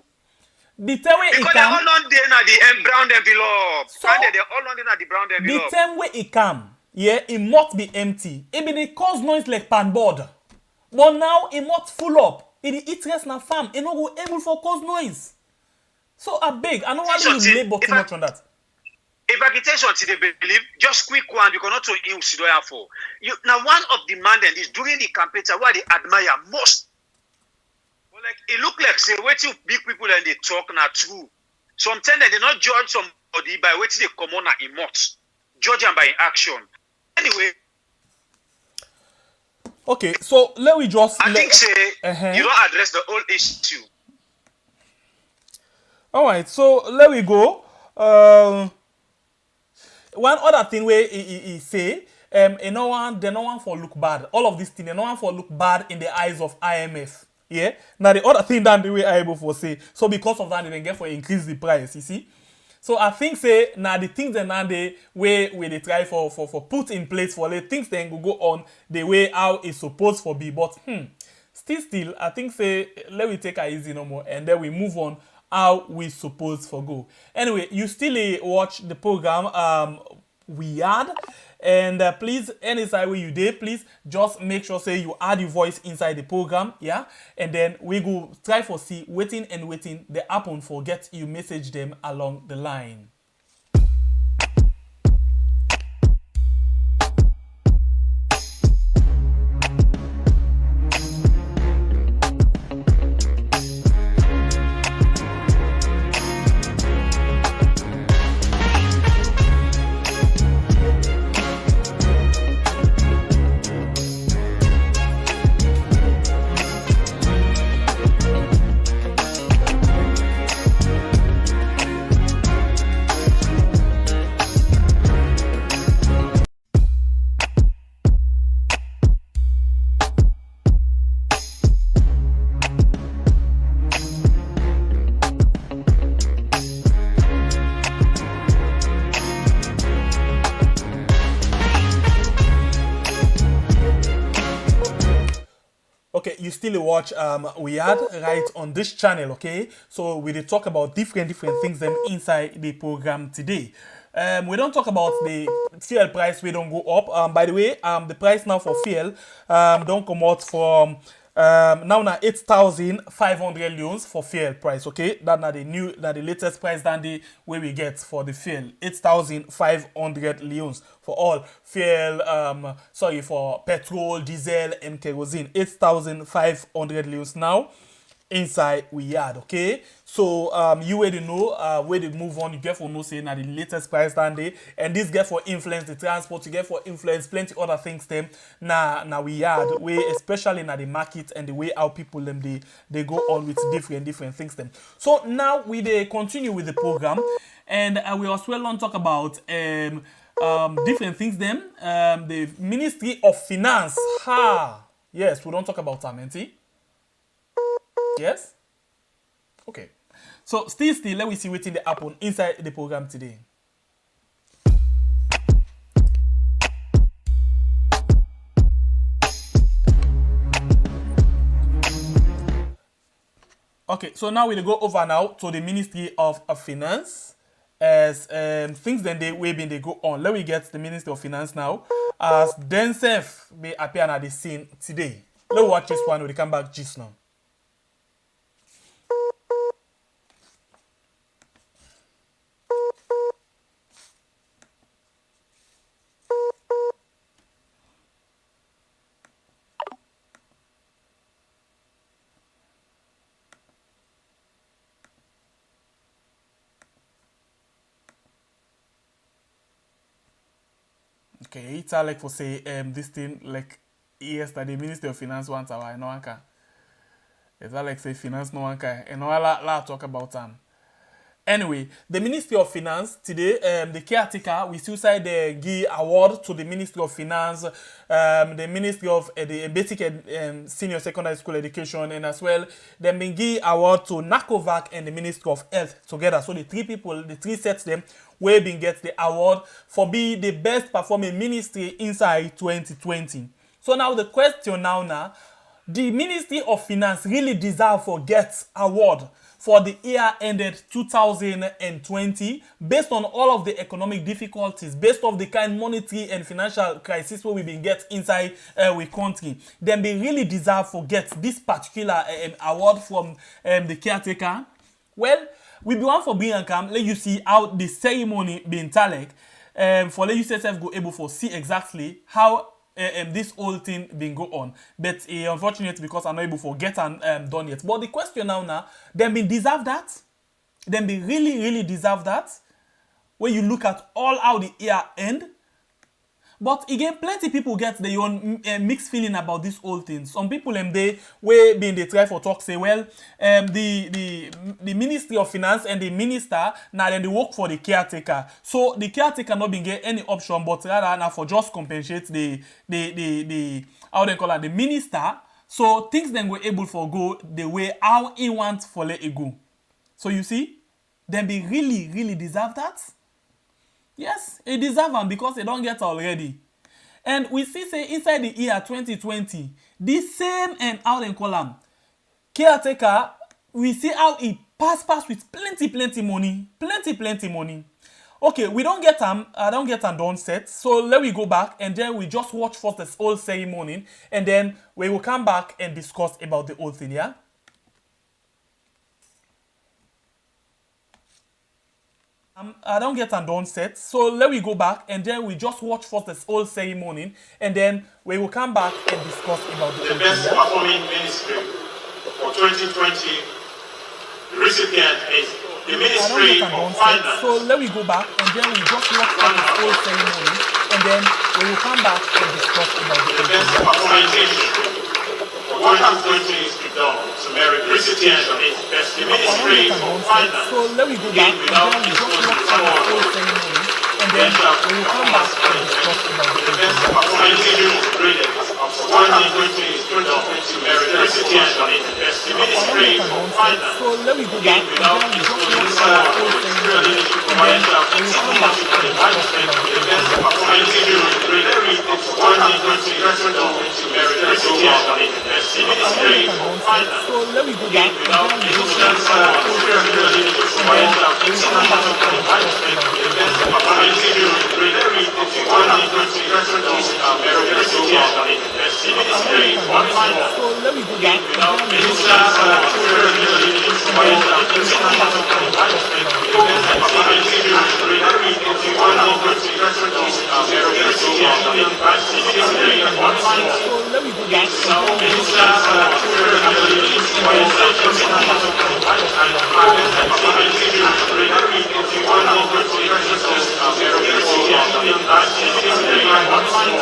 The time where because they all on there na the brown envelope. So they all on there na the brown envelope. The time where it come, yeah, it must be empty. It be dey cause noise like pan board. But now it must full up. It eat rest na farm. It no go able for cause noise. So I beg, I don't want you to labor too much on that. If I can tell you something, they believe, just quick one, because not to you Sidoya for. Now one of the mandate is during the campaign, what they admire most. But like it look like say waiting big people and they talk now true. Sometimes they not judge somebody by waiting they come on and emote. Judge them by action. Anyway. Okay, so let me just I think say you don't address the whole issue. Alright, so let we go. One other thing where he say, they no one for look bad. All of these things, they no one for look bad in the eyes of IMF. Yeah. Now the other thing that the way I able for say, so because of that they get for increase the price. You see. So I think say now the things that now the way they try for put in place for the things then go on the way how it's supposed to be. But still I think say let we take it easy no more and then we move on how we supposed for go. Anyway, you still watch the program Weird, and please anytime where you did, please just make sure say you add your voice inside the program, yeah, and then we go try for see waiting the happen for get you message them along the line. Okay, you still watch Weird right on this channel, okay? So we did talk about different things them inside the program today. We don't talk about the fuel price, we don't go up. By the way, the price now for fuel don't come out from now 8,500 leons for fuel price, okay? That the latest price than the way we get for the fuel. 8,500 leons for all fuel, for petrol, diesel, and kerosene. 8,500 leons now inside Weird, okay? So you already know where they move on, you get for no say now the latest price than day, and this get for influence the transport, you get for influence plenty other things them now Weird way, especially now the market and the way how people them they go on with different things them. So now we they continue with the program, and we also will talk about different things them. The Ministry of Finance. Yes, we don't talk about Amenti. Yes? Okay. So still, let me see what's in the happen inside the program today. Okay, so now we'll go over now to the Ministry of Finance as things then they go on. Let me get the Ministry of Finance now as themselves may appear at the scene today. Let's watch this one when we come back just now. Okay, it's like for say this thing like yesterday Ministry of Finance wants our no one can. Is that like say finance no one can? And I'll talk about Anyway, the Ministry of Finance today, the caretaker, we still say the give award to the Ministry of Finance, the Ministry of the Basic and Senior Secondary School Education, and as well, then been give award to NACOVAC and the Ministry of Health together. So the three people, the three sets them, will been get the award for be the best performing ministry inside 2020. So now the question now, the Ministry of Finance really deserve for get award for the year ended 2020 based on all of the economic difficulties, based on the kind monetary and financial crisis where we've been get inside we country. Then they really deserve for get this particular award from the caretaker. Well, we be one for being and come, let you see how the ceremony being talek, for let you yourself go able for see exactly how this whole thing been go on, but unfortunately because I'm not able to get done yet. But the question now, them been deserve that, them be really deserve that. When you look at all how the year end, but again, plenty people get their own mixed feeling about this whole thing. Some people they way being they try for talk say, well, the Ministry of Finance and the minister now then they work for the caretaker. So the caretaker not being get any option, but rather now for just compensate the how they call it, the minister. So things then were able for go the way how he wants for let it go. So you see, then they really deserve that. Yes, it deserve them because they don't get already. And we see say inside the year 2020, the same and out in column caretaker, we see how he pass with plenty money. Plenty money. Okay, we don't get them, I don't get them done set. So let we go back and then we just watch first this whole ceremony and then we will come back and discuss about the whole thing, yeah? I don't get them done set. So let we go back and then we just watch first this whole ceremony and then we will come back and discuss about the whole best thing, yeah? performing ministry for 2020. The recipient is the Ministry of Finance. So let we go back and then we just watch first this whole ceremony and then we will come back and discuss about the whole best thing, yeah? performing ministry for 2020 is to done. So Mary recipient is best the Ministry of Finance. So let me go back and then we just watch the whole ceremony and then we will come back and discuss about the whole best thing. performing ministry of 2020 is to done. So Mary recipient is best the Ministry of Finance. So let me go back and then we just watch the whole ceremony and then we will come back and discuss about the whole thing. So let me go back and then we just watch the whole ceremony and then we will come back and discuss about the whole thing.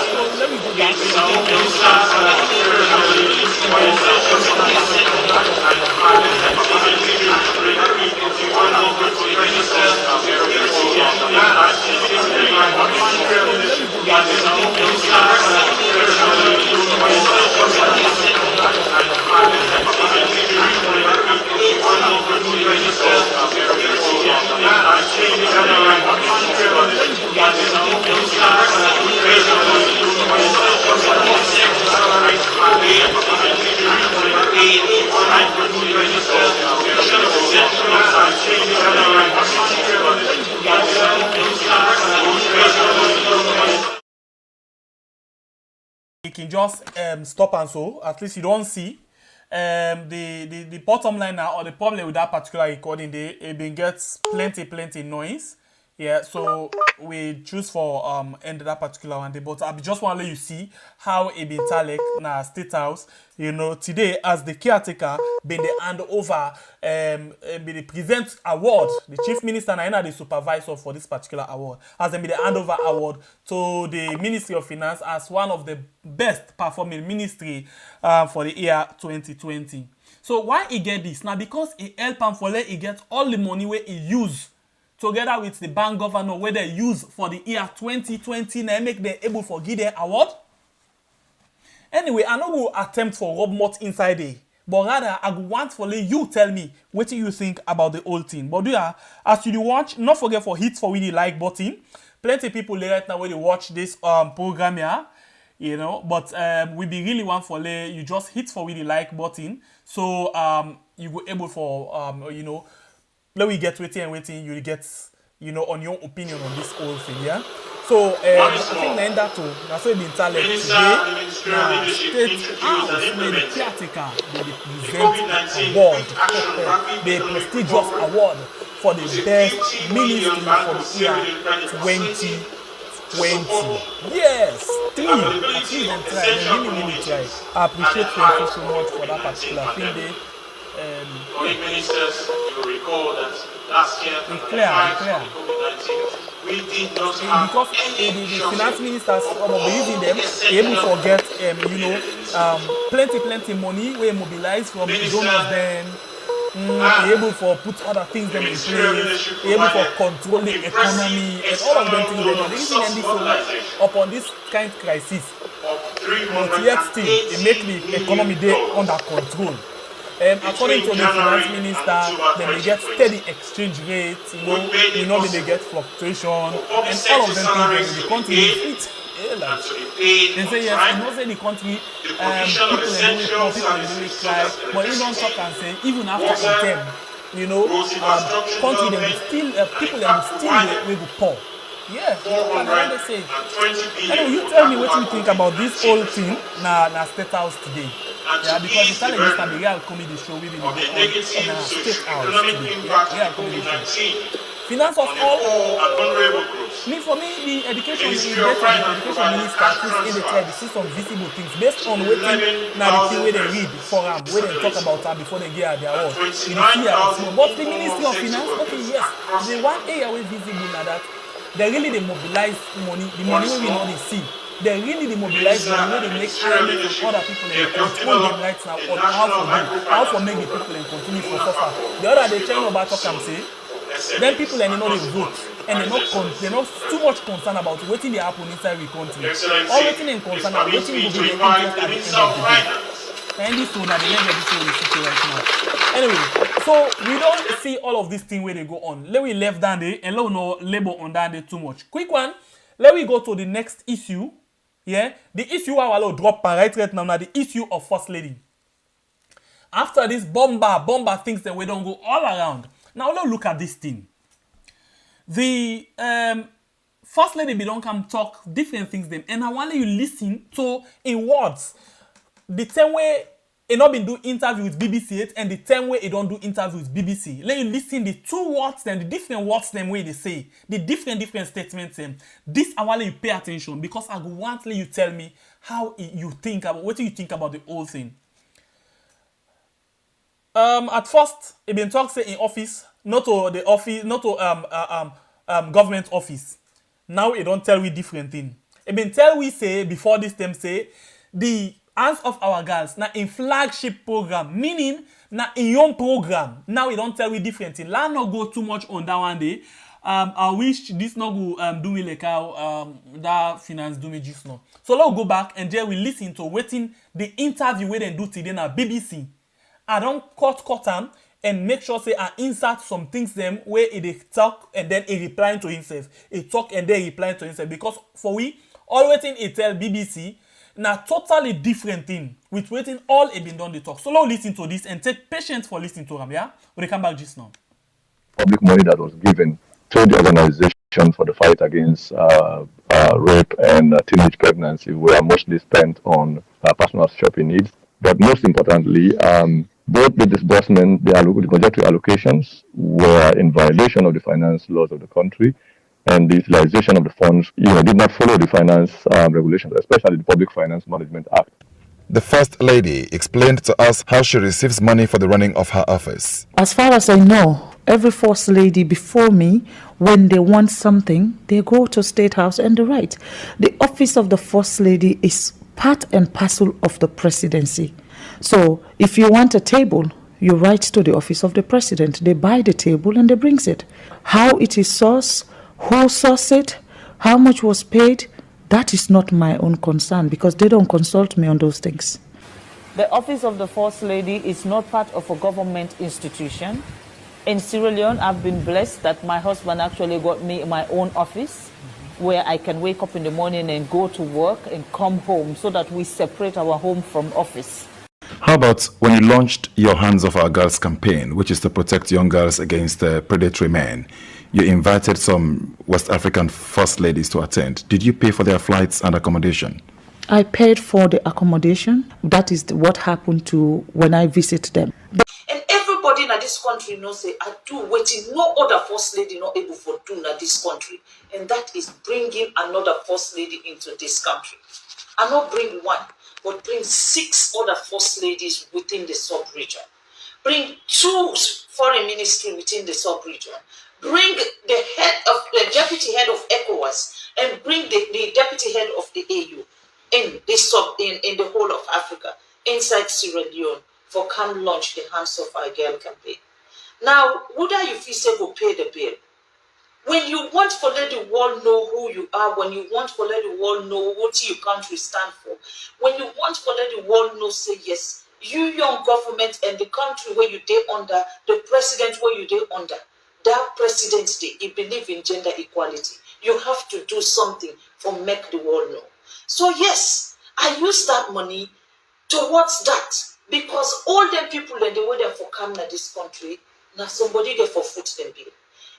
So let me go back and then we just watch the whole ceremony and then we will come back and you can just stop and so at least you don't see the bottom line now or the problem with that particular recording it been gets plenty noise. Yeah, so we choose for end that particular one day, but I just want to let you see how it been talek na State House. You know, today as the caretaker been the hand over be the present award, the chief minister and the supervisor for this particular award, as they be the handover award to the Ministry of Finance as one of the best performing ministry for the year 2020. So why he get this? Now because he help am for let he get all the money where he use together with the bank governor where they use for the year 2020 now make them able for give them award. Anyway, I no go attempt for rub mouth inside there, but rather I go want for let you tell me what you think about the whole thing. But as you watch, not forget for hit for the like button. Plenty people right now when they watch this program here, you know, but we be really want for let you just hit for the like button, so you go able for you know, let we get waiting you get, you know, on your opinion on this whole thing, yeah. So I think that too. That's why been talent today. State House, the caretaker, they present award, the prestigious award for the best ministry for the year 2020. Yes, three. They really try. I appreciate you so much for that particular thing. Ministers, you recall that last year, clear. we did not have because the finance ministers, some of the using them, able to get you know, plenty money we mobilize from donors then. Able for put other things them in place, able for control the economy and all of them things they using them this upon this kind of crisis. But yet still it make the economy there under control. According to the finance minister, they may get steady exchange rates, you know they get fluctuation, and all of them things in the country fit. They say yes, you know say the country, people are doing poor, people are doing cry, but you don't talk and say even after them, you know, country they will still people they will still will be poor. Yeah, what they say. Anyway, you tell me what you think about this whole thing na State House today. Yeah, because it's telling us that the real comedy show we will be on State House today. Yeah, real comedy show. Finance of all. For me, the education is better. The education minister is in the try to see some visible things based on what now the thing where they read for them, where they talk about them before they get their award. You see but the Ministry of Finance, okay, yes, the one area where visible now that they really they mobilize money, the money we know they see. They really mobilize money where they make arguments for other people and control them right now on how to make the people and continue to suffer. The other day, China about talk and say, then people and they know they vote and they're not too much concerned about waiting they happen inside the country. All waiting and concerned about waiting will be the interest at the end of the day. And this one that they never see right now. Anyway, so we don't see all of this thing where they go on. Let we left down there and let we no labor on down there too much. Quick one, let we go to the next issue. Yeah, the issue I will drop right now the issue of First Lady. After this bomber things that we don't go all around. Now let's look at this thing. The First Lady don't come talk different things them, and I want you listen to in words. The same way he not been do interview with BBC and the same way he don't do interview with BBC. Let you listen the two words them, the different words them way they say, the different statements them. This I want you pay attention because I want you tell me how you think about what do you think about the whole thing. At first, he been talk say in office, not to the office, not to government office. Now he don't tell we different thing. He been tell we say before this time say the hands of our girls now in flagship program, meaning now in young program. Now we don't tell we different thing. Let's not go too much on that one day. I wish this not go do me like how that finance do me just now. So let's go back and there we listen to waiting the interview where they do today na BBC. I don't cut them and make sure say I insert some things them where he talk and then he replying to himself. He talk and then he replying to himself because for we all waiting he tell BBC na totally different thing with waiting all he been done the talk. So let's listen to this and take patience for listening to them. Yeah, we come back just now. Public money that was given to the organization for the fight against rape and teenage pregnancy were mostly spent on personal shopping needs. But most importantly, both the disbursement, the budgetary allocations were in violation of the finance laws of the country, and the utilization of the funds, did not follow the finance regulations, especially the Public Finance Management Act. The First Lady explained to us how she receives money for the running of her office. As far as I know, every First Lady before me, when they want something, they go to State House and they write. The office of the First Lady is part and parcel of the presidency. So if you want a table, you write to the office of the president. They buy the table and they brings it. How it is sourced, who sourced it, how much was paid, that is not my own concern because they don't consult me on those things. The office of the First Lady is not part of a government institution. In Sierra Leone, I've been blessed that my husband actually got me my own office where I can wake up in the morning and go to work and come home so that we separate our home from office. How about when you launched your Hands Off Our Girls campaign, which is to protect young girls against predatory men? You invited some West African first ladies to attend. Did you pay for their flights and accommodation? I paid for the accommodation. That is what happened to when I visit them. And everybody in this country knows say I do waiting no other first lady not able for do in this country, and that is bringing another first lady into this country. I not bring one, but bring 6 other first ladies within the sub-region. Bring 2 foreign ministry within the sub-region. Bring the deputy head of ECOWAS and bring the deputy head of the AU in the whole of Africa, inside Sierra Leone, for come launch the Hands Off Our Girl campaign. Now, would you feel say go pay the bill? When you want to let the world know who you are, when you want to let the world know what your country stand for, when you want to let the world know, say yes, you young government and the country where you dey under, the president where you dey under, that president he believe in gender equality. You have to do something for make the world know. So yes, I use that money towards that because all the people and the way they for come to this country, now somebody there for foot them bill.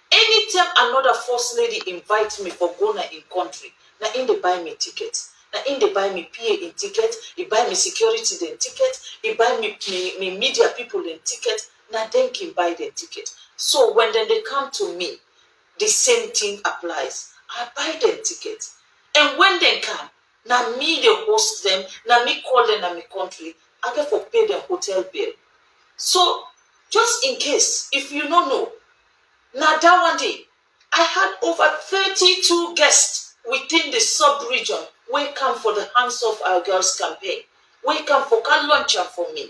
Anytime another first lady invites me for Ghana in country, now in they buy me tickets. Now in they buy me PA in ticket, he buy me security then ticket, he buy me media people in ticket, now then can buy the ticket. So when then they come to me, the same thing applies. I buy them tickets. And when they come, now me they host them, now me call them in my country, I get for pay their hotel bill. So just in case, if you don't know, now that one day, I had over 32 guests within the sub-region who come for the Hands Off Our Girls campaign. We come for can launch for me.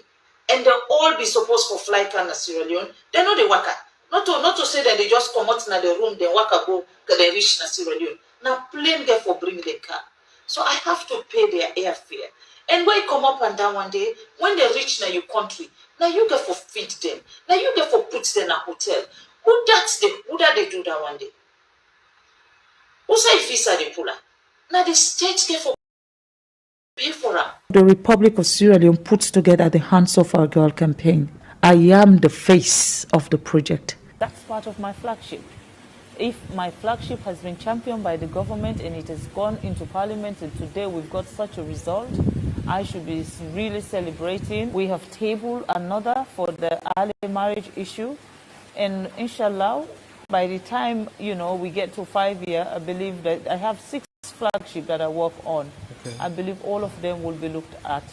And they'll all be supposed for fly can Sierra Leone. They know they waka. Not to say that they just come out in the room, then waka go, they reach Sierra Leone. Now plane there for bring the car. So I have to pay their airfare. And when you come up and down one day, when they reach now your country, now you get for feed them. Now you get for put them in a hotel. Who that they do that one day? Who say if it's the puller? Now the state get for pay for them. The Republic of Sierra Leone puts together the Hands Off Our Girl campaign. I am the face of the project. That's part of my flagship. If my flagship has been championed by the government and it has gone into parliament and today we've got such a result, I should be really celebrating. We have tabled another for the early marriage issue. And inshallah, by the time, we get to 5 years, I believe that I have 6 flagships that I work on. Okay. I believe all of them will be looked at.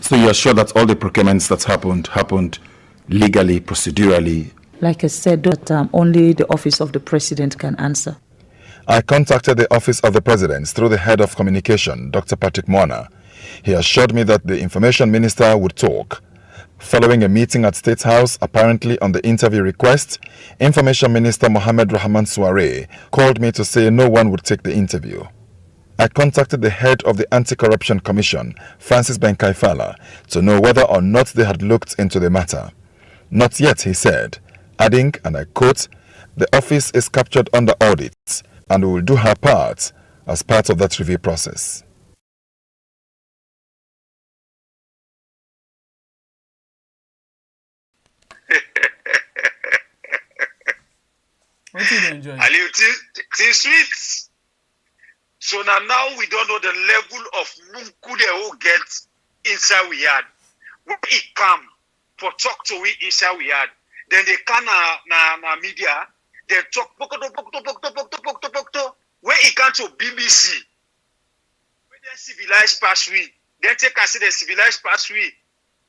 So you are sure that all the procurements that happened legally, procedurally? Like I said, that only the office of the president can answer. I contacted the office of the president through the head of communication, Dr. Patrick Mwana. He assured me that the information minister would talk. Following a meeting at State House, apparently on the interview request, Information Minister Mohamed Rahman Soare called me to say no one would take the interview. I contacted the head of the Anti-Corruption Commission, Francis Benkaifala, to know whether or not they had looked into the matter. Not yet, he said, adding, and I quote, "The office is captured under audit and we will do her part as part of that review process." What did you enjoy? Aliu, it's sweet. So now we don't know the level of munkude who get inside we had. When it come for talk to we inside we had, then they come na media, they talk pokto. When it come to BBC, when they civilized past we, then take us the civilized past we.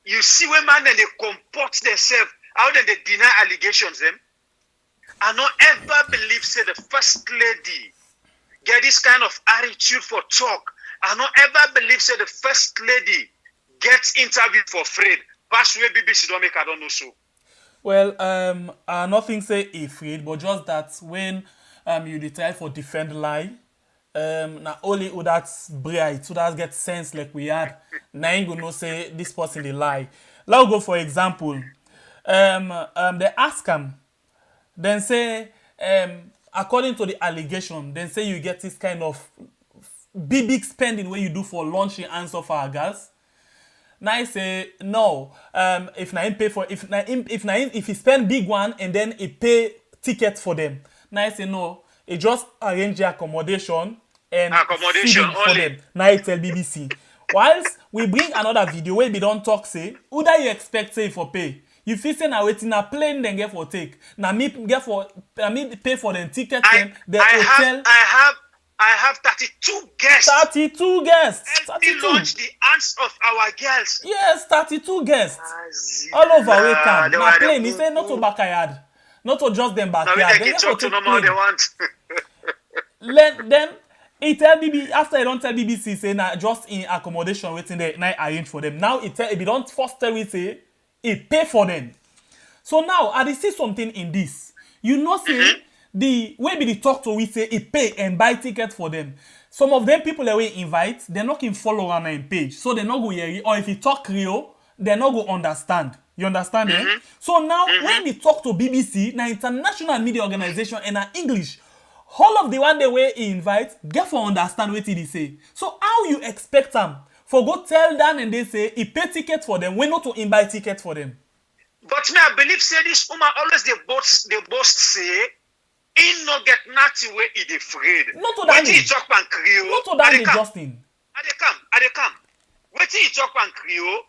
You see when man and they comport themselves, how then they deny allegations them. I don't ever believe say the first lady get this kind of attitude for talk. I don't ever believe say the first lady get interview for Fred. Pass where BBC don't make, I don't know so. Well, nothing say afraid, but just that when you dey try for defend lie, na only who that's bright, who that get sense like we had, na ain't gonna say this person dey lie. Let's go for example. They ask him, then say, according to the allegation, then say you get this kind of big spending where you do for launching answer for our girls. Now I say no. If na him pay for if he spend big one and then he pay ticket for them. Now I say no. He just arrange the accommodation and feeding for them. Now I tell BBC. Whilst we bring another video where we don't talk say who that you expect say for pay. You feel say na waiting a plane then get for take. Now me get for me pay for them ticket and the hotel. I have 32 guests. 32 guests. Help me launch the hands of our girls. Yes, 32 guests. All over we come. Now plane, he say not to backyard. Not to just them backyard. They talk to no more they want. Then he tell BBC, after he don't tell BBC, say na just in accommodation waiting there, now arrange for them. Now he don't first tell we say, he pay for them. So now, I see something in this. You know say, the way we talk to we say he pay and buy ticket for them. Some of them people that we invite, they're not in follow on our page. So they're not go hear, or if he talk Creole, they're not go understand. You understand eh? So now when we talk to BBC, na international media organization and na English, all of the one the way he invite, get for understand what he say. So how you expect them for go tell them and they say he pay ticket for them, we not to buy ticket for them. But me I believe say this woman always they boast say he no get nothing where he afraid. Not to that. He talk pan Creole. Not to that, Justin. I dey come. What he talk pan Creole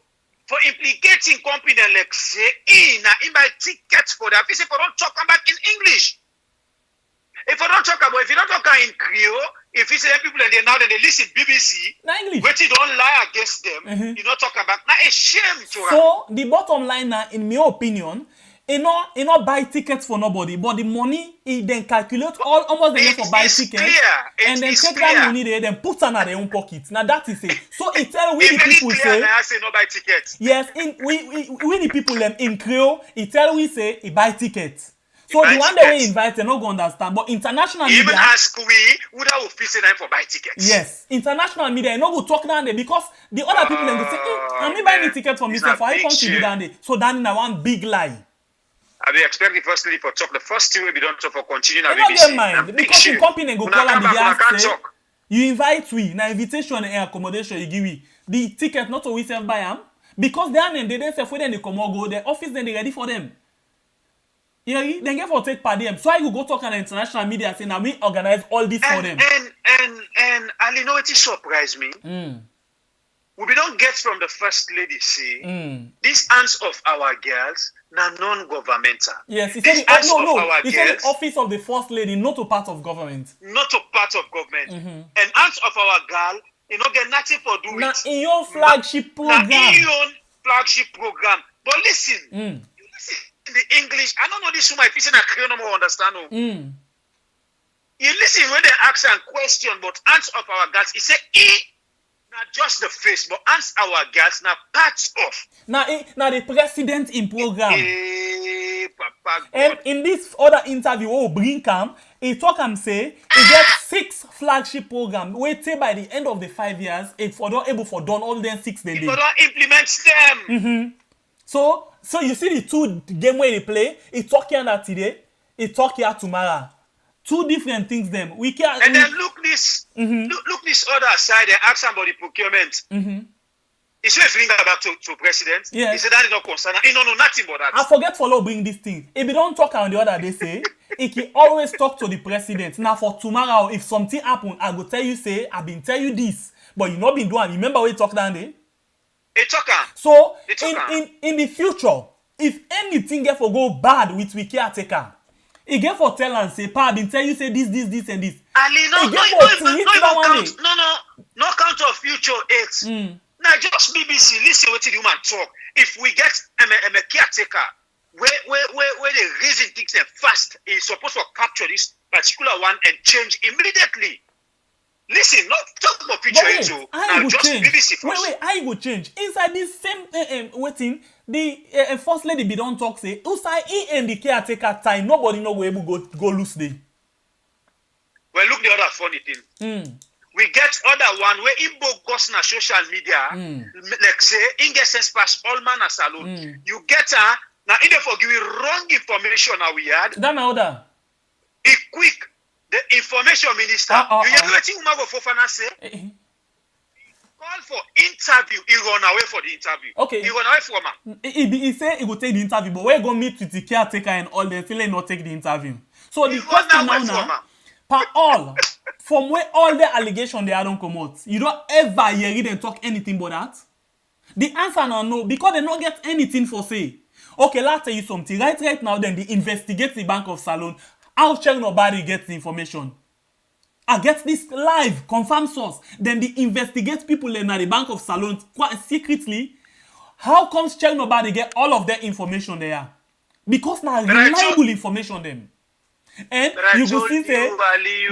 for implicating company like say he buy tickets for that. If say for don't talk back in English. If you don't talk in Creole, if you say people and they listen BBC, but you don't lie against them, you don't talk about now a shame to her. So the bottom line now, in my opinion, he not buy tickets for nobody, but the money he then calculate almost the for buy tickets and then take that money there, then put on their own pocket. Now that is it. So it tell we the people say, I say no buy tickets. Yes, we the people them in Creole, it tell we say he buy tickets. So the one that we invite, they're not going to understand. But international media... Even ask we, would have official name for buy tickets? Yes. International media, they're not going to talk down there because the other people, then go say, I'm not buying the ticket for myself. I can't see down there. So that is one big lie. I be expecting firstly for talk. The first two we don't talk for continuing. I don't get mind. Because the company go call and the say, you invite we, na invitation and accommodation you give we. The ticket not to we self buy them. Because they are then they say for them they come or go, the office then they ready for them. You know, then get for take part them. So I go talk on the international media saying now we organize all this for them. And Ali, know what it surprised me? We don't get from the first lady say these hands of our girls na non-governmental. Yes, he said he said the office of the first lady, not a part of government. Not a part of government. And hands of our girl, you know, get nothing for doing it. In your flagship program. In your flagship program. But listen, you listen in the English. I don't know this woman if you say na Creole no more understand. You listen when they ask a question about hands of our girls, he say not just the face, but hands our girls now parts of. Now the president in program. And in this other interview, bring him, he talk and say he get 6 flagship programs. Wait till by the end of the 5 years, if we don't able for done all them 6 they do. If we don't implement them. So you see the 2 game where they play. He talk here that today. He talk here tomorrow. 2 different things them. We can and then look this look this other side and ask somebody procurement. He said bring that back to president. Yes. He said that is not concerned. He don't know nothing about that. I forget follow bring this thing. If you don't talk on the other they say, he can always talk to the president. Now for tomorrow, if something happen, I go tell you say, I've been tell you this, but you not been doing. Remember we talk down there? He talk. So in the future, if anything get for go bad with we caretaker, he get for tell and say, Pa, I been tell you say this and this. Ali, no count of future 8. Now just BBC, listen what the human talk. If we get a caretaker, where the reason things fast, is supposed to capture this particular one and change immediately. Listen, not talk about picture into now just change. BBC first. Wait, I go change. Inside this same waiting, the first lady be don't talk say, outside and the caretaker time, nobody know where we go lose day. Well, look the other funny thing. We get other one where Igbo goes na social media, like say, in get sense pass all man a Salone. You get her, now in the for give you wrong information now we had. That na order. It quick. The information minister, you hear what Umago Fofana say? Call for interview, he run away for the interview. Okay. He run away from her. He say he will take the interview, but we're going to meet with the caretaker and all, they still not take the interview. So the question now, per all, from where all the allegations they don't come out, you don't ever hear them talk anything about that? The answer now no, because they don't get anything for say. Okay, let's tell you something. Right now, then they investigate the Bank of Salone. How check nobody gets the information? I get this live, confirmed source. Then they investigate people in the Bank of Salone quite secretly. How comes check nobody get all of their information there? Because now reliable information them. And you go see say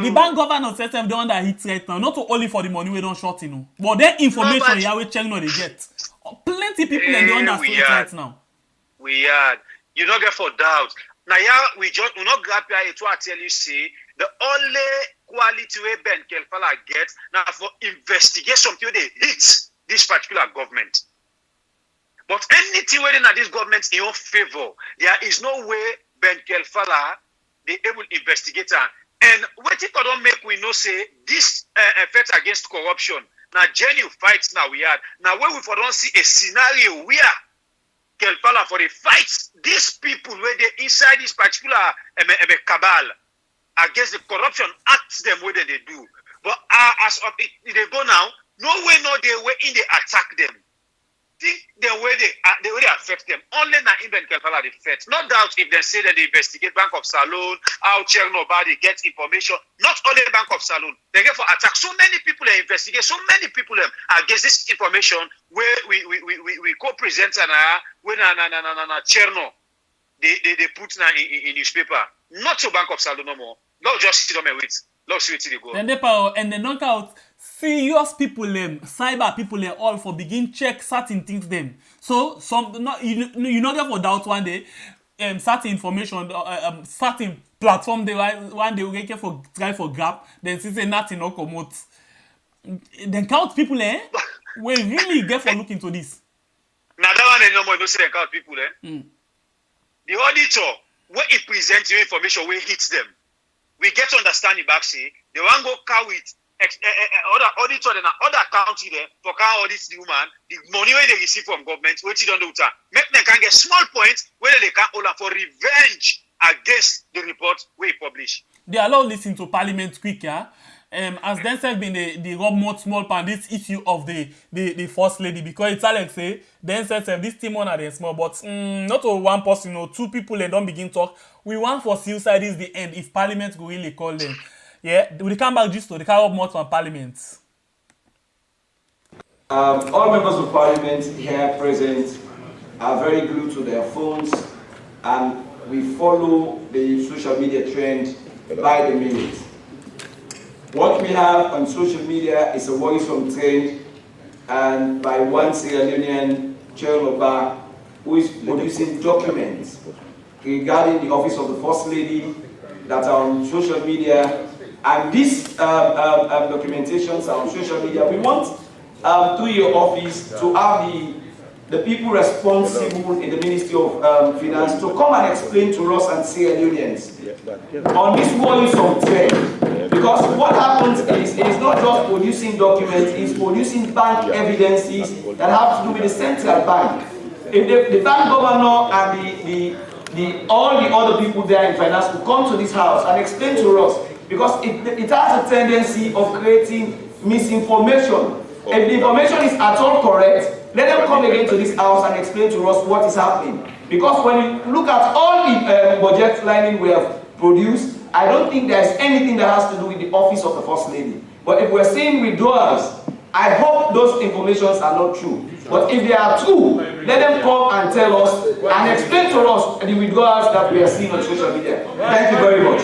the bank governor says the one that hits right now, not only for the money we don't short but their information here we check no they get. Plenty people in the understand right now. We are. You don't get for doubt. Now, yeah, we not grab here to tell you, see, the only quality way Ben Kelfala gets now for investigation till they hit this particular government. But anything within this government in your favor, there is no way Ben Kelfala they able to investigate her. And what it don't make we know say this effect against corruption. Now, genuine fights now we had. Now, when we don't see a scenario where Kelfala for the fights, these people where they inside this particular cabal against the corruption acts them where they do. But as of it, they go now, no way they way in they attack them. Think the way they affect them. Only now in Ben Kelfala they affect. No doubt if they say that they investigate Bank of Salone, how check nobody gets information. Not only Bank of Salone, they get for attack. So many people they investigate. So many people against this information where we co-present when Cherno they put now in newspaper. Not to Bank of Salone no more. Not just sit on my wait. Not see they go. Then they power and they knock out serious people cyber people all for begin check certain things them. So some not you not get for doubt one day certain information certain platform they one day we get for try for grab then see say nothing no come out. Then count people we really get for look into this. Now that one no more no say they count people The auditor where it presents your information where it hits them. We get to understand the back say they want go car with other auditor and other county there for car audit the woman the money where they receive from government which you don't do that make them can get small points where they can hold for revenge against the report we publish. They allow listen to Parliament quicker. As then said been the rub more small pan this issue of the first lady because it's like say then said this team one are small but not one person or two people they don't begin talk. We want for suicide is the end if Parliament go really call them. Yeah, we come back just to the car up more from Parliament. All members of Parliament here present are very glued to their phones and we follow the social media trend by the minute. What we have on social media is a worrisome trend and by one Sierra Leonean Chernoba who is producing documents regarding the office of the First Lady that are on social media and these documentations are on social media. We want through your office to have the people responsible in the Ministry of Finance to come and explain to us and Sierra Leoneans on this worrisome trend. Because what happens is it is not just producing documents, it's producing bank evidences that have to do with the central bank. If the bank governor and all the other people there in finance will come to this house and explain to us, because it has a tendency of creating misinformation. If the information is at all correct, let them come again to this house and explain to us what is happening. Because when you look at all the budget lining we have produced, I don't think there's anything that has to do with the office of the First Lady. But if we're seeing withdrawals, I hope those informations are not true. But if they are true, let them come and tell us and explain to us the withdrawals that we are seeing on social media. Thank you very much.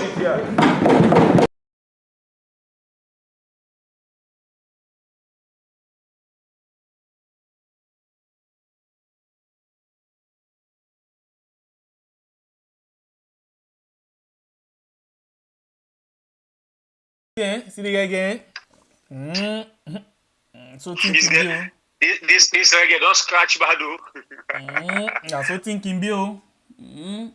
Yeah, see the guy again. So thinking Bill. This reggae don't scratch bado. Yeah, so thinking Bill. We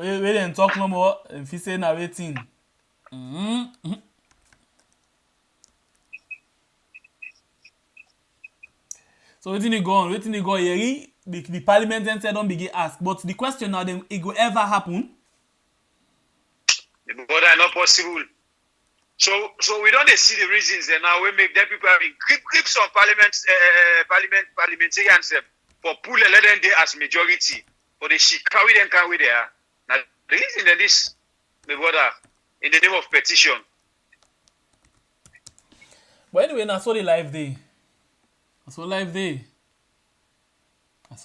didn't talk no more. If he say now waiting. So waiting you go on, here. The parliament then said don't begin ask. But the question now then it will ever happen. But that's not possible. So we don't see the reasons then now we make them people having grips on parliamentarians for pull a let them there as majority. For the carry them there. Now the reason that this my brother in the name of petition. But anyway, I saw the live day. I saw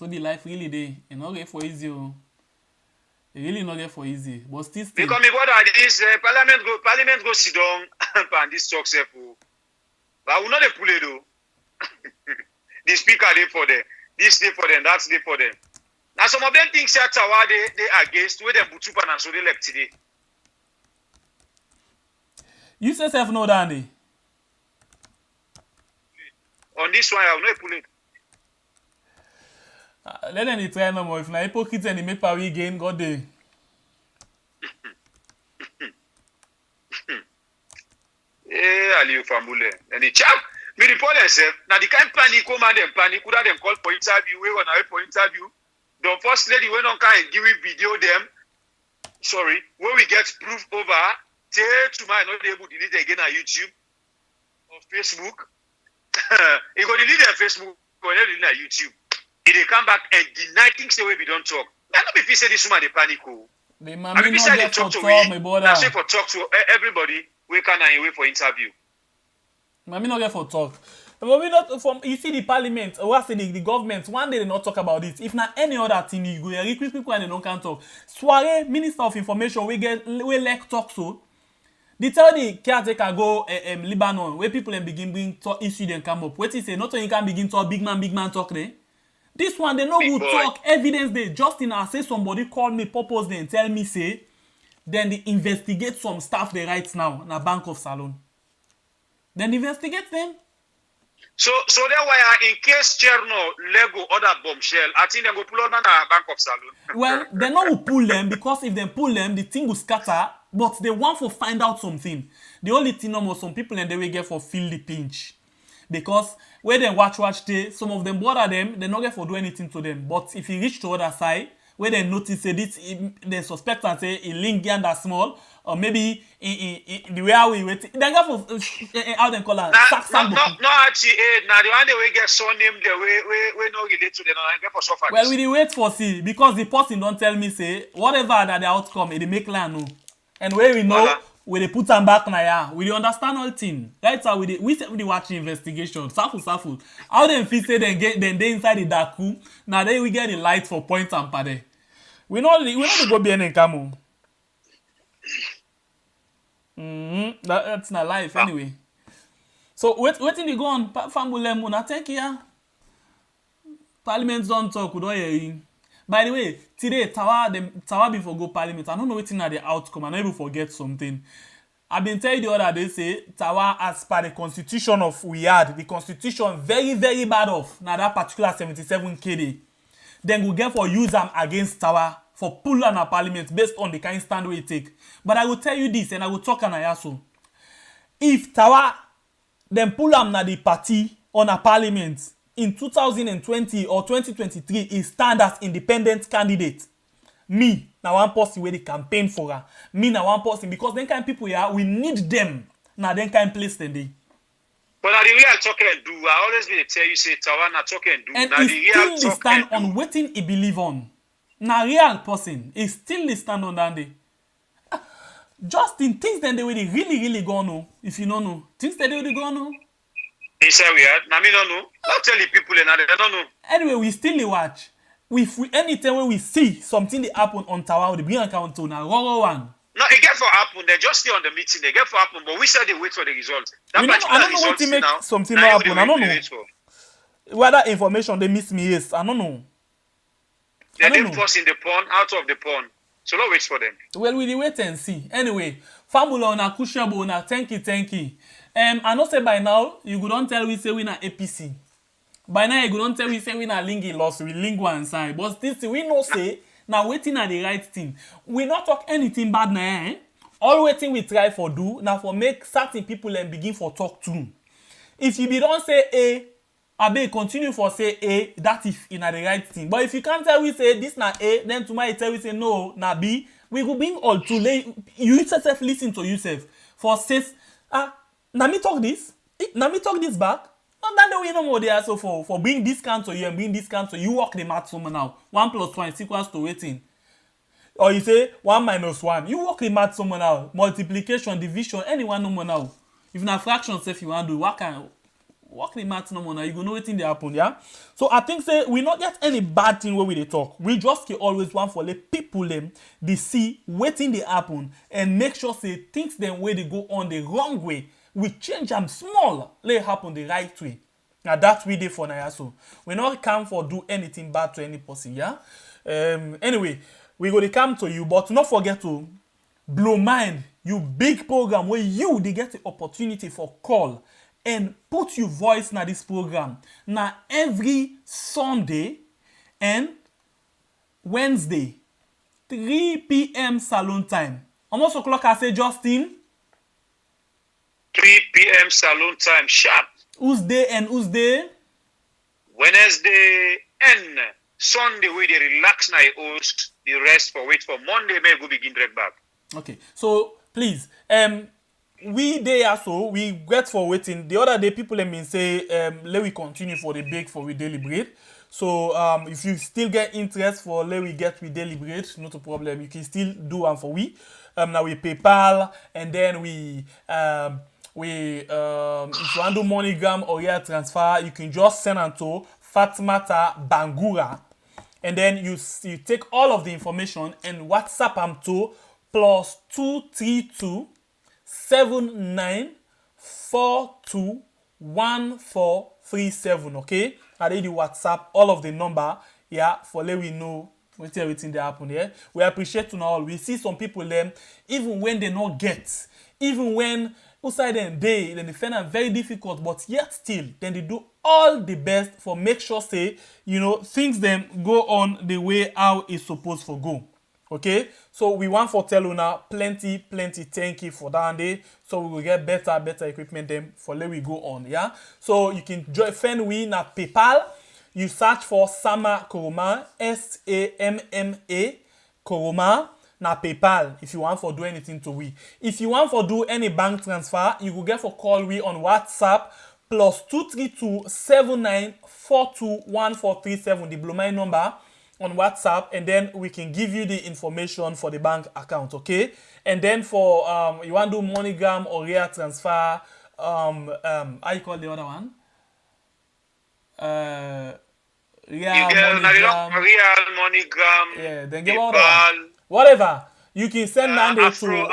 the life really day. You not get for easy. It really not get for easy. But still. Because my brother, this parliament go sit down and this talk self. But I will not pull it though. The speaker day for them. This day for them. That's day for them. Now some of them things that they against where them butupa and so they left today. You say self no Dandy. On this one, I will not pull it. Let them try no more. If na hypocrite and they make power again, God day. Aliu Fambule. And the chap, me report themselves. Now the kind panic come and them panic. Could have them call for interview. We want to for interview. The first lady went on kind give we video them. Sorry, when we get proof over, till tomorrow not able to delete again on YouTube or Facebook. He go delete their Facebook or delete their YouTube. If they come back and deny things the way we don't talk. Now not be say this woman they panic. The mommy not get for talk, my brother. Now say for talk to everybody. We can wait for interview. Mommy not get for talk. But we not from you see the parliament or what say the government one day they not talk about it. If not any other thing you go recruit people and they don't can talk. Soiree Minister of Information we like talk so. They tell the caretaker go Lebanon where people begin bring talk issue then come up. What is say not only can begin talk big man talk there. This one they know who talk evidence they Justin I say somebody call me purpose then tell me say then they investigate some staff they right now na Bank of Salone. Then investigate them. So that why in case Cherno Lego other bombshell, I think they go pull on a Bank of Salone. Well, they not will pull them because if they pull them, the thing will scatter. But they want to find out something. The only thing was some people and they will get for feel the pinch. Because when they watch they, some of them bother them, they not get for do anything to them. But if you reach to other side, where they notice say this, they suspect and say a link and that small, or maybe in the way we wait, they go for how they call it. No, actually, now the one they will get so named the way no relate to them, and get for suffer. Well, we wait for see because the person don't tell me say whatever that the outcome, it make land no, and where we know. We they put them back now, we understand all thing. That's how we watch investigation. Safu. How them feel say then they inside the dark room. Now they we get the light for point and pade. We not go behind and come. That's not life anyway. So waiting to go on family I think here. Parliament don't talk, we don't hear him. By the way, today, Tawa before go parliament. I don't know what's the outcome. I never forget something. I've been telling the other day, say, Tawa, as per the constitution of Uyad, the constitution very, very bad off. Now that particular 77 KD. Then we get for use them against Tawa for pull on a parliament based on the kind stand we take. But I will tell you this, and I will talk on Ayaso. If Tawa, then pull on the party on a parliament, in 2020 or 2023 is stand as independent candidate. Me, now one person where they campaign for her. Me, now one person because then kind people here, we need them. Now then kind place then they. But now the real talk and do. I always been tell you say Tawana talk and do. And now he still stand on waiting he believe on. Now real person is still stand on that day. Just in things then they will really go no. If you don't know, things that they will go no. It's weird. Now me don't know. Not tell the people and they don't know. Anyway, we still watch. Anytime when we see something that happen on Tawa, the bring account to now one. No, it get for happen. They just stay on the meeting. They get for happen, but we said they wait for the results. I don't know what to make something happen. I don't know. Whether information they miss me is I don't know. They didn't force in the pond, out of the pond. So let's wait for them. Well, we wait and see. Anyway, Famula una cushion una thank you. I know say by now you go don tell we say we na APC. By now you go don tell we say we na lingy loss with lingua and side. But still we know say na waiting na the right thing. We not talk anything bad na eh? All waiting we try for do na for make certain people and begin for talk too. If you be don say A, abeg continue for say A, that if in the right thing. But if you can't tell we say this na A, then tomorrow you tell we say no na B, we go bring all to lay you yourself listen to yourself. For says na me talk this back. Not that the way no more there so for bring discount to you and bring discount to you work the math somewhere now. 1 + 1 is equals to waiting. Or you say 1 - 1. You work the math somewhere now. Multiplication, division, anyone no more now. If na fraction if you want to do, work the math no more now. You go know wetin dey happen, yeah? So I think say we not get any bad thing where we dey talk. We just can always want for let people them they see wetin dey happen and make sure say things them where they go on the wrong way. We change them small, let it happen the right way. Now that we dey for now, so we not come for do anything bad to any person, yeah? Anyway, we go to come to you, but not forget to blow mind you big program where you they get the opportunity for call and put your voice na this program. Now every Sunday and Wednesday, 3 p.m. Salone time. Almost o'clock I say Justin. 3 p.m. Salone time, sharp. Who's day and who's day? Wednesday and Sunday, we they relax na host. The rest for wait for Monday, may go begin right back. Okay, so please, we there so we get for waiting. The other day, people let me say, let we continue for the break for we deliberate. So if you still get interest for let we get we deliberate, not a problem. You can still do one for we. Now we PayPal and then we if you want to do MoneyGram or wire transfer, you can just send them to Fatmata Bangura, and then you take all of the information and WhatsApp them to +232 7942 1437. Okay, I did the WhatsApp all of the number, yeah, for let we know everything that happen here. We appreciate to all. We see some people them even when they not get, even when outside them they find it very difficult, but yet still then they do all the best for make sure say things them go on the way how it's supposed to go. Okay, so we want for tell una plenty thank you for that day, so we will get better equipment them for let we go on, yeah. So you can join friend we na PayPal. You search for Sama Koroma, SAMMA Koroma na PayPal if you want for do anything to we. If you want for do any bank transfer, you will get for call we on WhatsApp +232 7942 1437, the Blue My number on WhatsApp, and then we can give you the information for the bank account, okay? And then for you want to do MoneyGram or wire transfer, how you call the other one? Real MoneyGram, yeah, then get whatever. You can send Nando to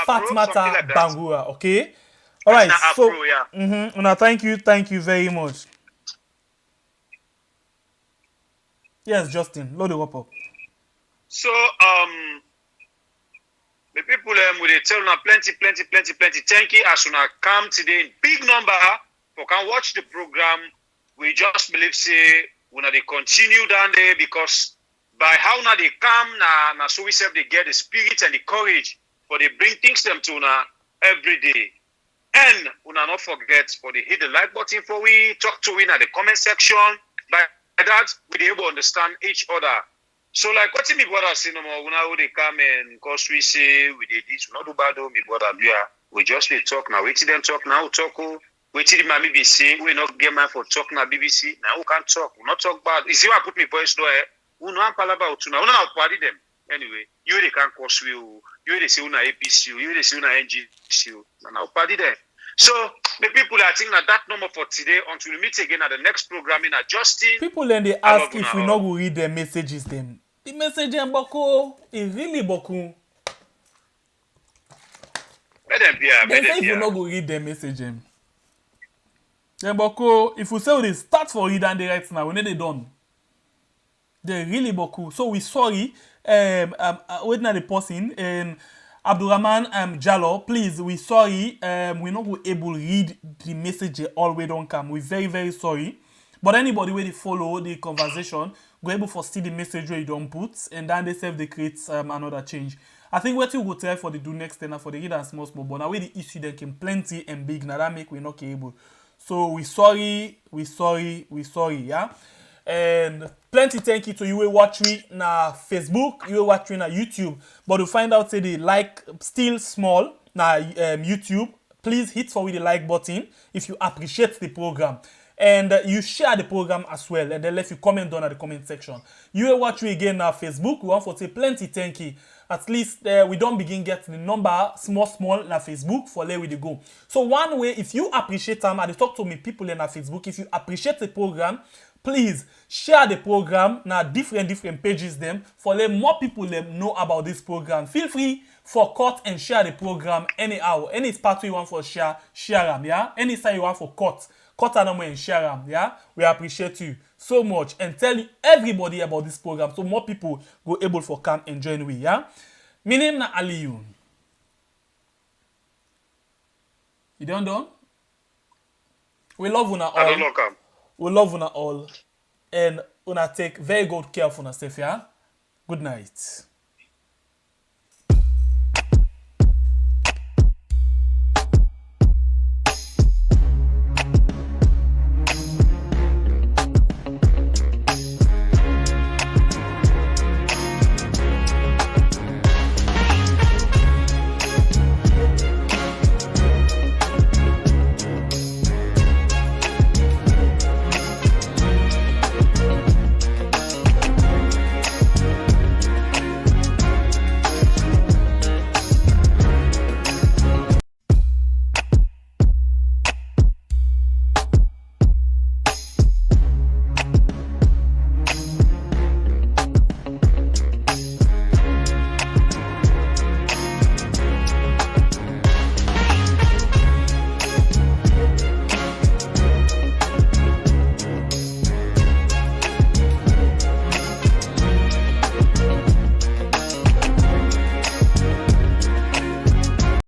Fatmata like Bangura, okay? All right, so yeah. Thank you very much. Yes, Justin, load it up. So the people will tell you plenty. Thank you as una come today in big number for can watch the program. We just believe say una they continue down there because by how now they come na so we say they get the spirit and the courage for they bring things them to una every day. And una not forget for they hit the like button for we talk to in at the comment section. By that we able to understand each other. So like what me brother say no more una they come and cause we say we did this, we not do bad me brother yeah. We just dey talk now. Wait till them talk now, talk wait till the mommy be saying we not get man for talk now BBC. Now we can't talk, we not talk bad. Is it I put me voice door we no palaba out now. We not party them. Anyway, you they can cause you they say una APC, you they say una NGC, now party them. So the people are thinking that number for today until we meet again at the next programming at Justin. People then they ask if we not go read their messages them. The message in Boko is really Boku. They say if we not go read their message them. Then Boko, if we say they start for read and they right now, when they done. They really Boku. So we sorry. Waiting at the person and Abdurrahman Jallo, please, we sorry. We're not going able to read the message all way don't come. We're very, very sorry. But anybody where they follow the conversation, go able to see the message where you don't put, and then they say they create another change. I think what you go try for the do next and for the read and small, but now where the issue they can plenty and big, now that make we not able. So we sorry, yeah. And plenty thank you to you who watch me na Facebook, you who watch me na YouTube. But to find out say the like still small na YouTube, please hit for with the like button if you appreciate the program. And you share the program as well, and then let you comment down at the comment section. You will watch me again na Facebook. We want to say plenty thank you. At least we don't begin get the number small na Facebook for where we go. So one way, if you appreciate them, and talk to me people in Facebook, if you appreciate the program, please share the program na different pages them for let more people know about this program. Feel free for cut and share the program anyhow. Any part you want for share them, yeah. Any side you want for cut them and share them, yeah. We appreciate you so much and tell everybody about this program so more people go able for come and join we, yeah. My name na Aliyu. You done? We love una all. I don't know, come. We love una all. And una take very good care of una self, yeah. Good night.